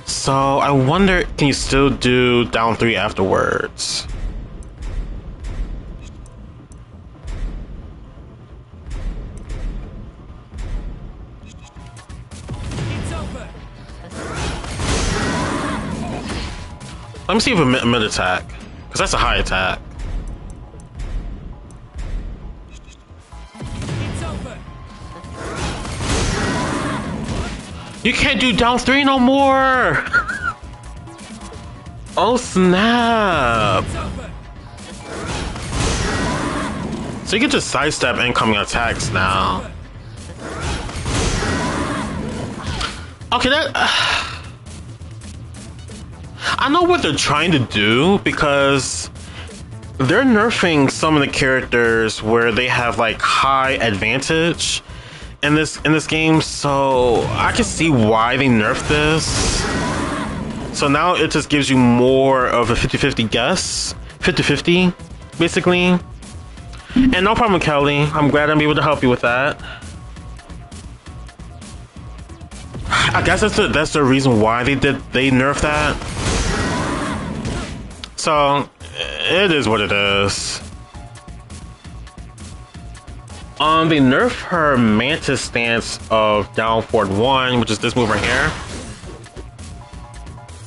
So I wonder, can you still do down 3 afterwards? Let me see if a mid attack, because that's a high attack. You can't do down 3 no more! Oh snap! So you can just sidestep incoming attacks now. Okay, that... I know what they're trying to do, because they're nerfing some of the characters where they have like high advantage in this game, so I can see why they nerfed this. So now it just gives you more of a 50-50 guess, 50-50 basically. And no problem, Kelly. I'm glad I'm able to help you with that. I guess that's the reason why they nerfed that. So it is what it is. They nerf her Mantis stance of down forward 1, which is this move right here.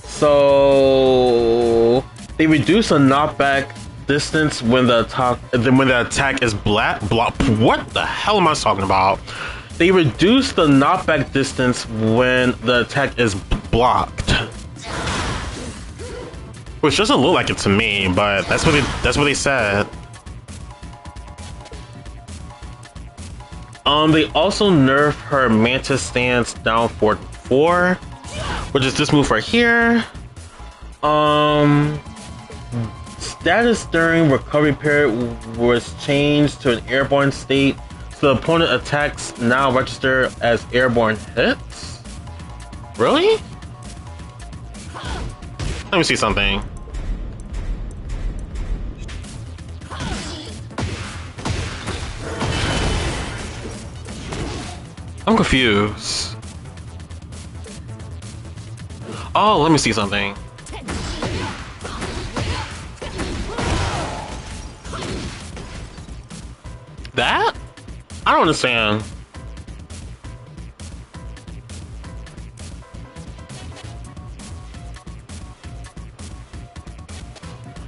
So they reduce the knockback distance when the attack is blocked. What the hell am I talking about? They reduce the knockback distance when the attack is blocked. Which doesn't look like it to me, but that's what they said. They also nerf her Mantis stance down forward 4, which is this move right here. Status during recovery period was changed to an airborne state, so the opponent attacks now register as airborne hits. Really? Let me see something. I'm confused. Oh, let me see something. That? I don't understand.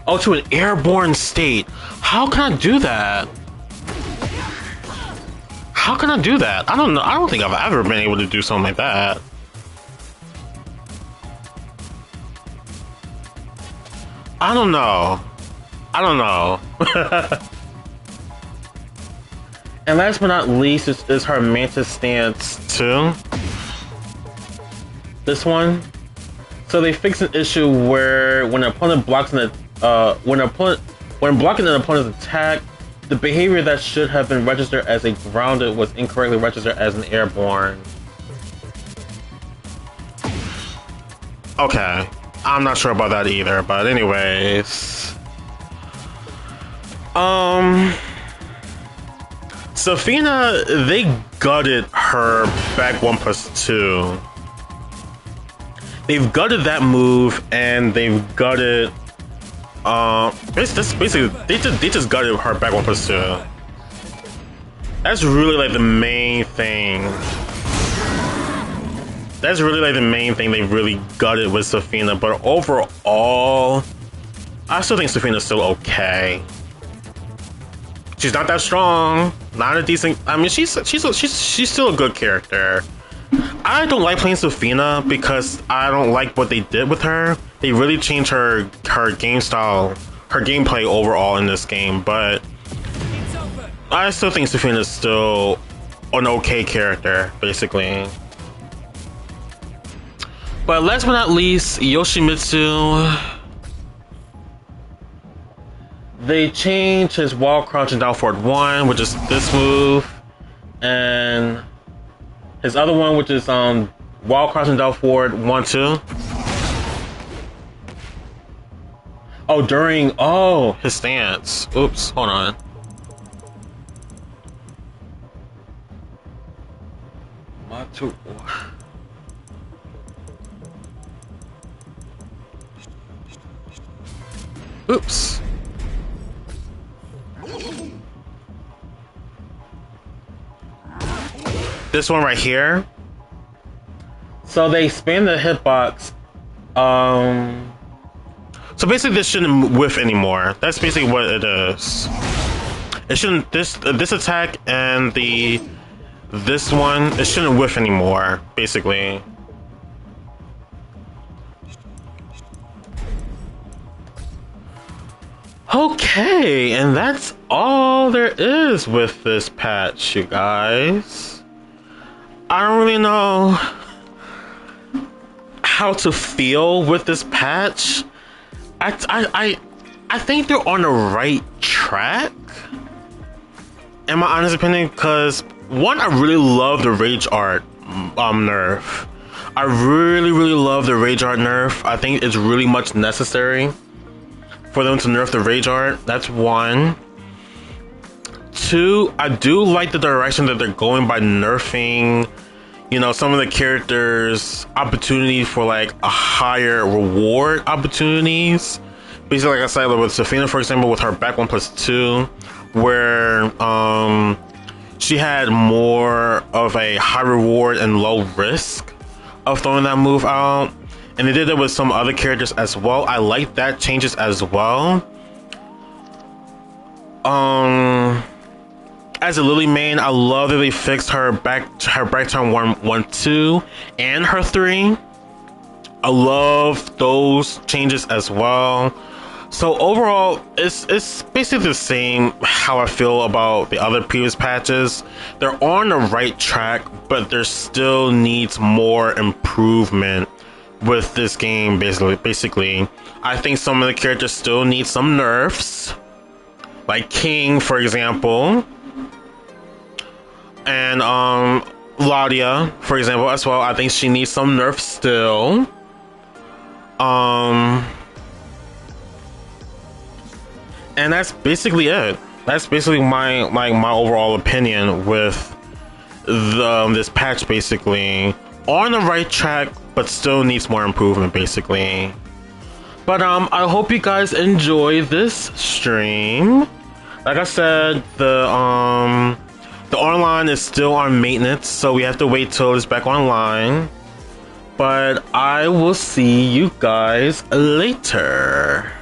Oh, to an airborne state. How can I do that? How can I do that? I don't know. I don't think I've ever been able to do something like that. I don't know. I don't know. And last but not least is her Mantis stance too. This one. So they fixed an issue where when an opponent blocks when blocking an opponent's attack, the behavior that should have been registered as a grounded was incorrectly registered as an airborne. Okay, I'm not sure about that either, but anyways. Safina, they gutted her back 1+2. They've gutted that move, and they've gutted basically they just gutted her back 1+2. That's really like the main thing. That's really like the main thing they really gutted with Safina, but overall, I still think Safina's still okay. She's not that strong, not a decent. I mean, she's still a good character. I don't like playing Safina because I don't like what they did with her. They really changed her game style her gameplay overall in this game, but I still think Safina is still an okay character, basically. But last but not least, Yoshimitsu. They changed his wall crouch and down forward 1, which is this move, and his other one, which is wall crouch and down forward 1, 2. Oh, during his stance. Oops, hold on. Matu. Oops. This one right here. So they expand the hitbox. So basically this shouldn't whiff anymore. That's basically what it is. It shouldn't, this attack and this one, it shouldn't whiff anymore, basically. Okay, and that's all there is with this patch, you guys. I don't really know how to feel with this patch. I think they're on the right track, in my honest opinion, because one, I really love the Rage Art nerf. I really love the Rage Art nerf. I think it's really much necessary for them to nerf the Rage Art. That's one. Two, I do like the direction that they're going by nerfing, you know, some of the characters' opportunity for like a higher reward opportunities. Basically, like I said, with Safina, for example, with her back 1+2, where she had more of a high reward and low risk of throwing that move out. And they did it with some other characters as well. I like that changes as well. As a Lily main, I love that they fixed her back turn 1, 2, and her 3. I love those changes as well. So overall, it's basically the same how I feel about the other previous patches. They're on the right track, but there still needs more improvement with this game. Basically, I think some of the characters still need some nerfs, like King, for example. And Laudia, for example, as well. I think she needs some nerfs still. And that's basically it. That's basically my overall opinion with this patch. Basically, on the right track, but still needs more improvement. Basically, but I hope you guys enjoy this stream. Like I said, the online is still on maintenance, so we have to wait till it's back online. But I will see you guys later.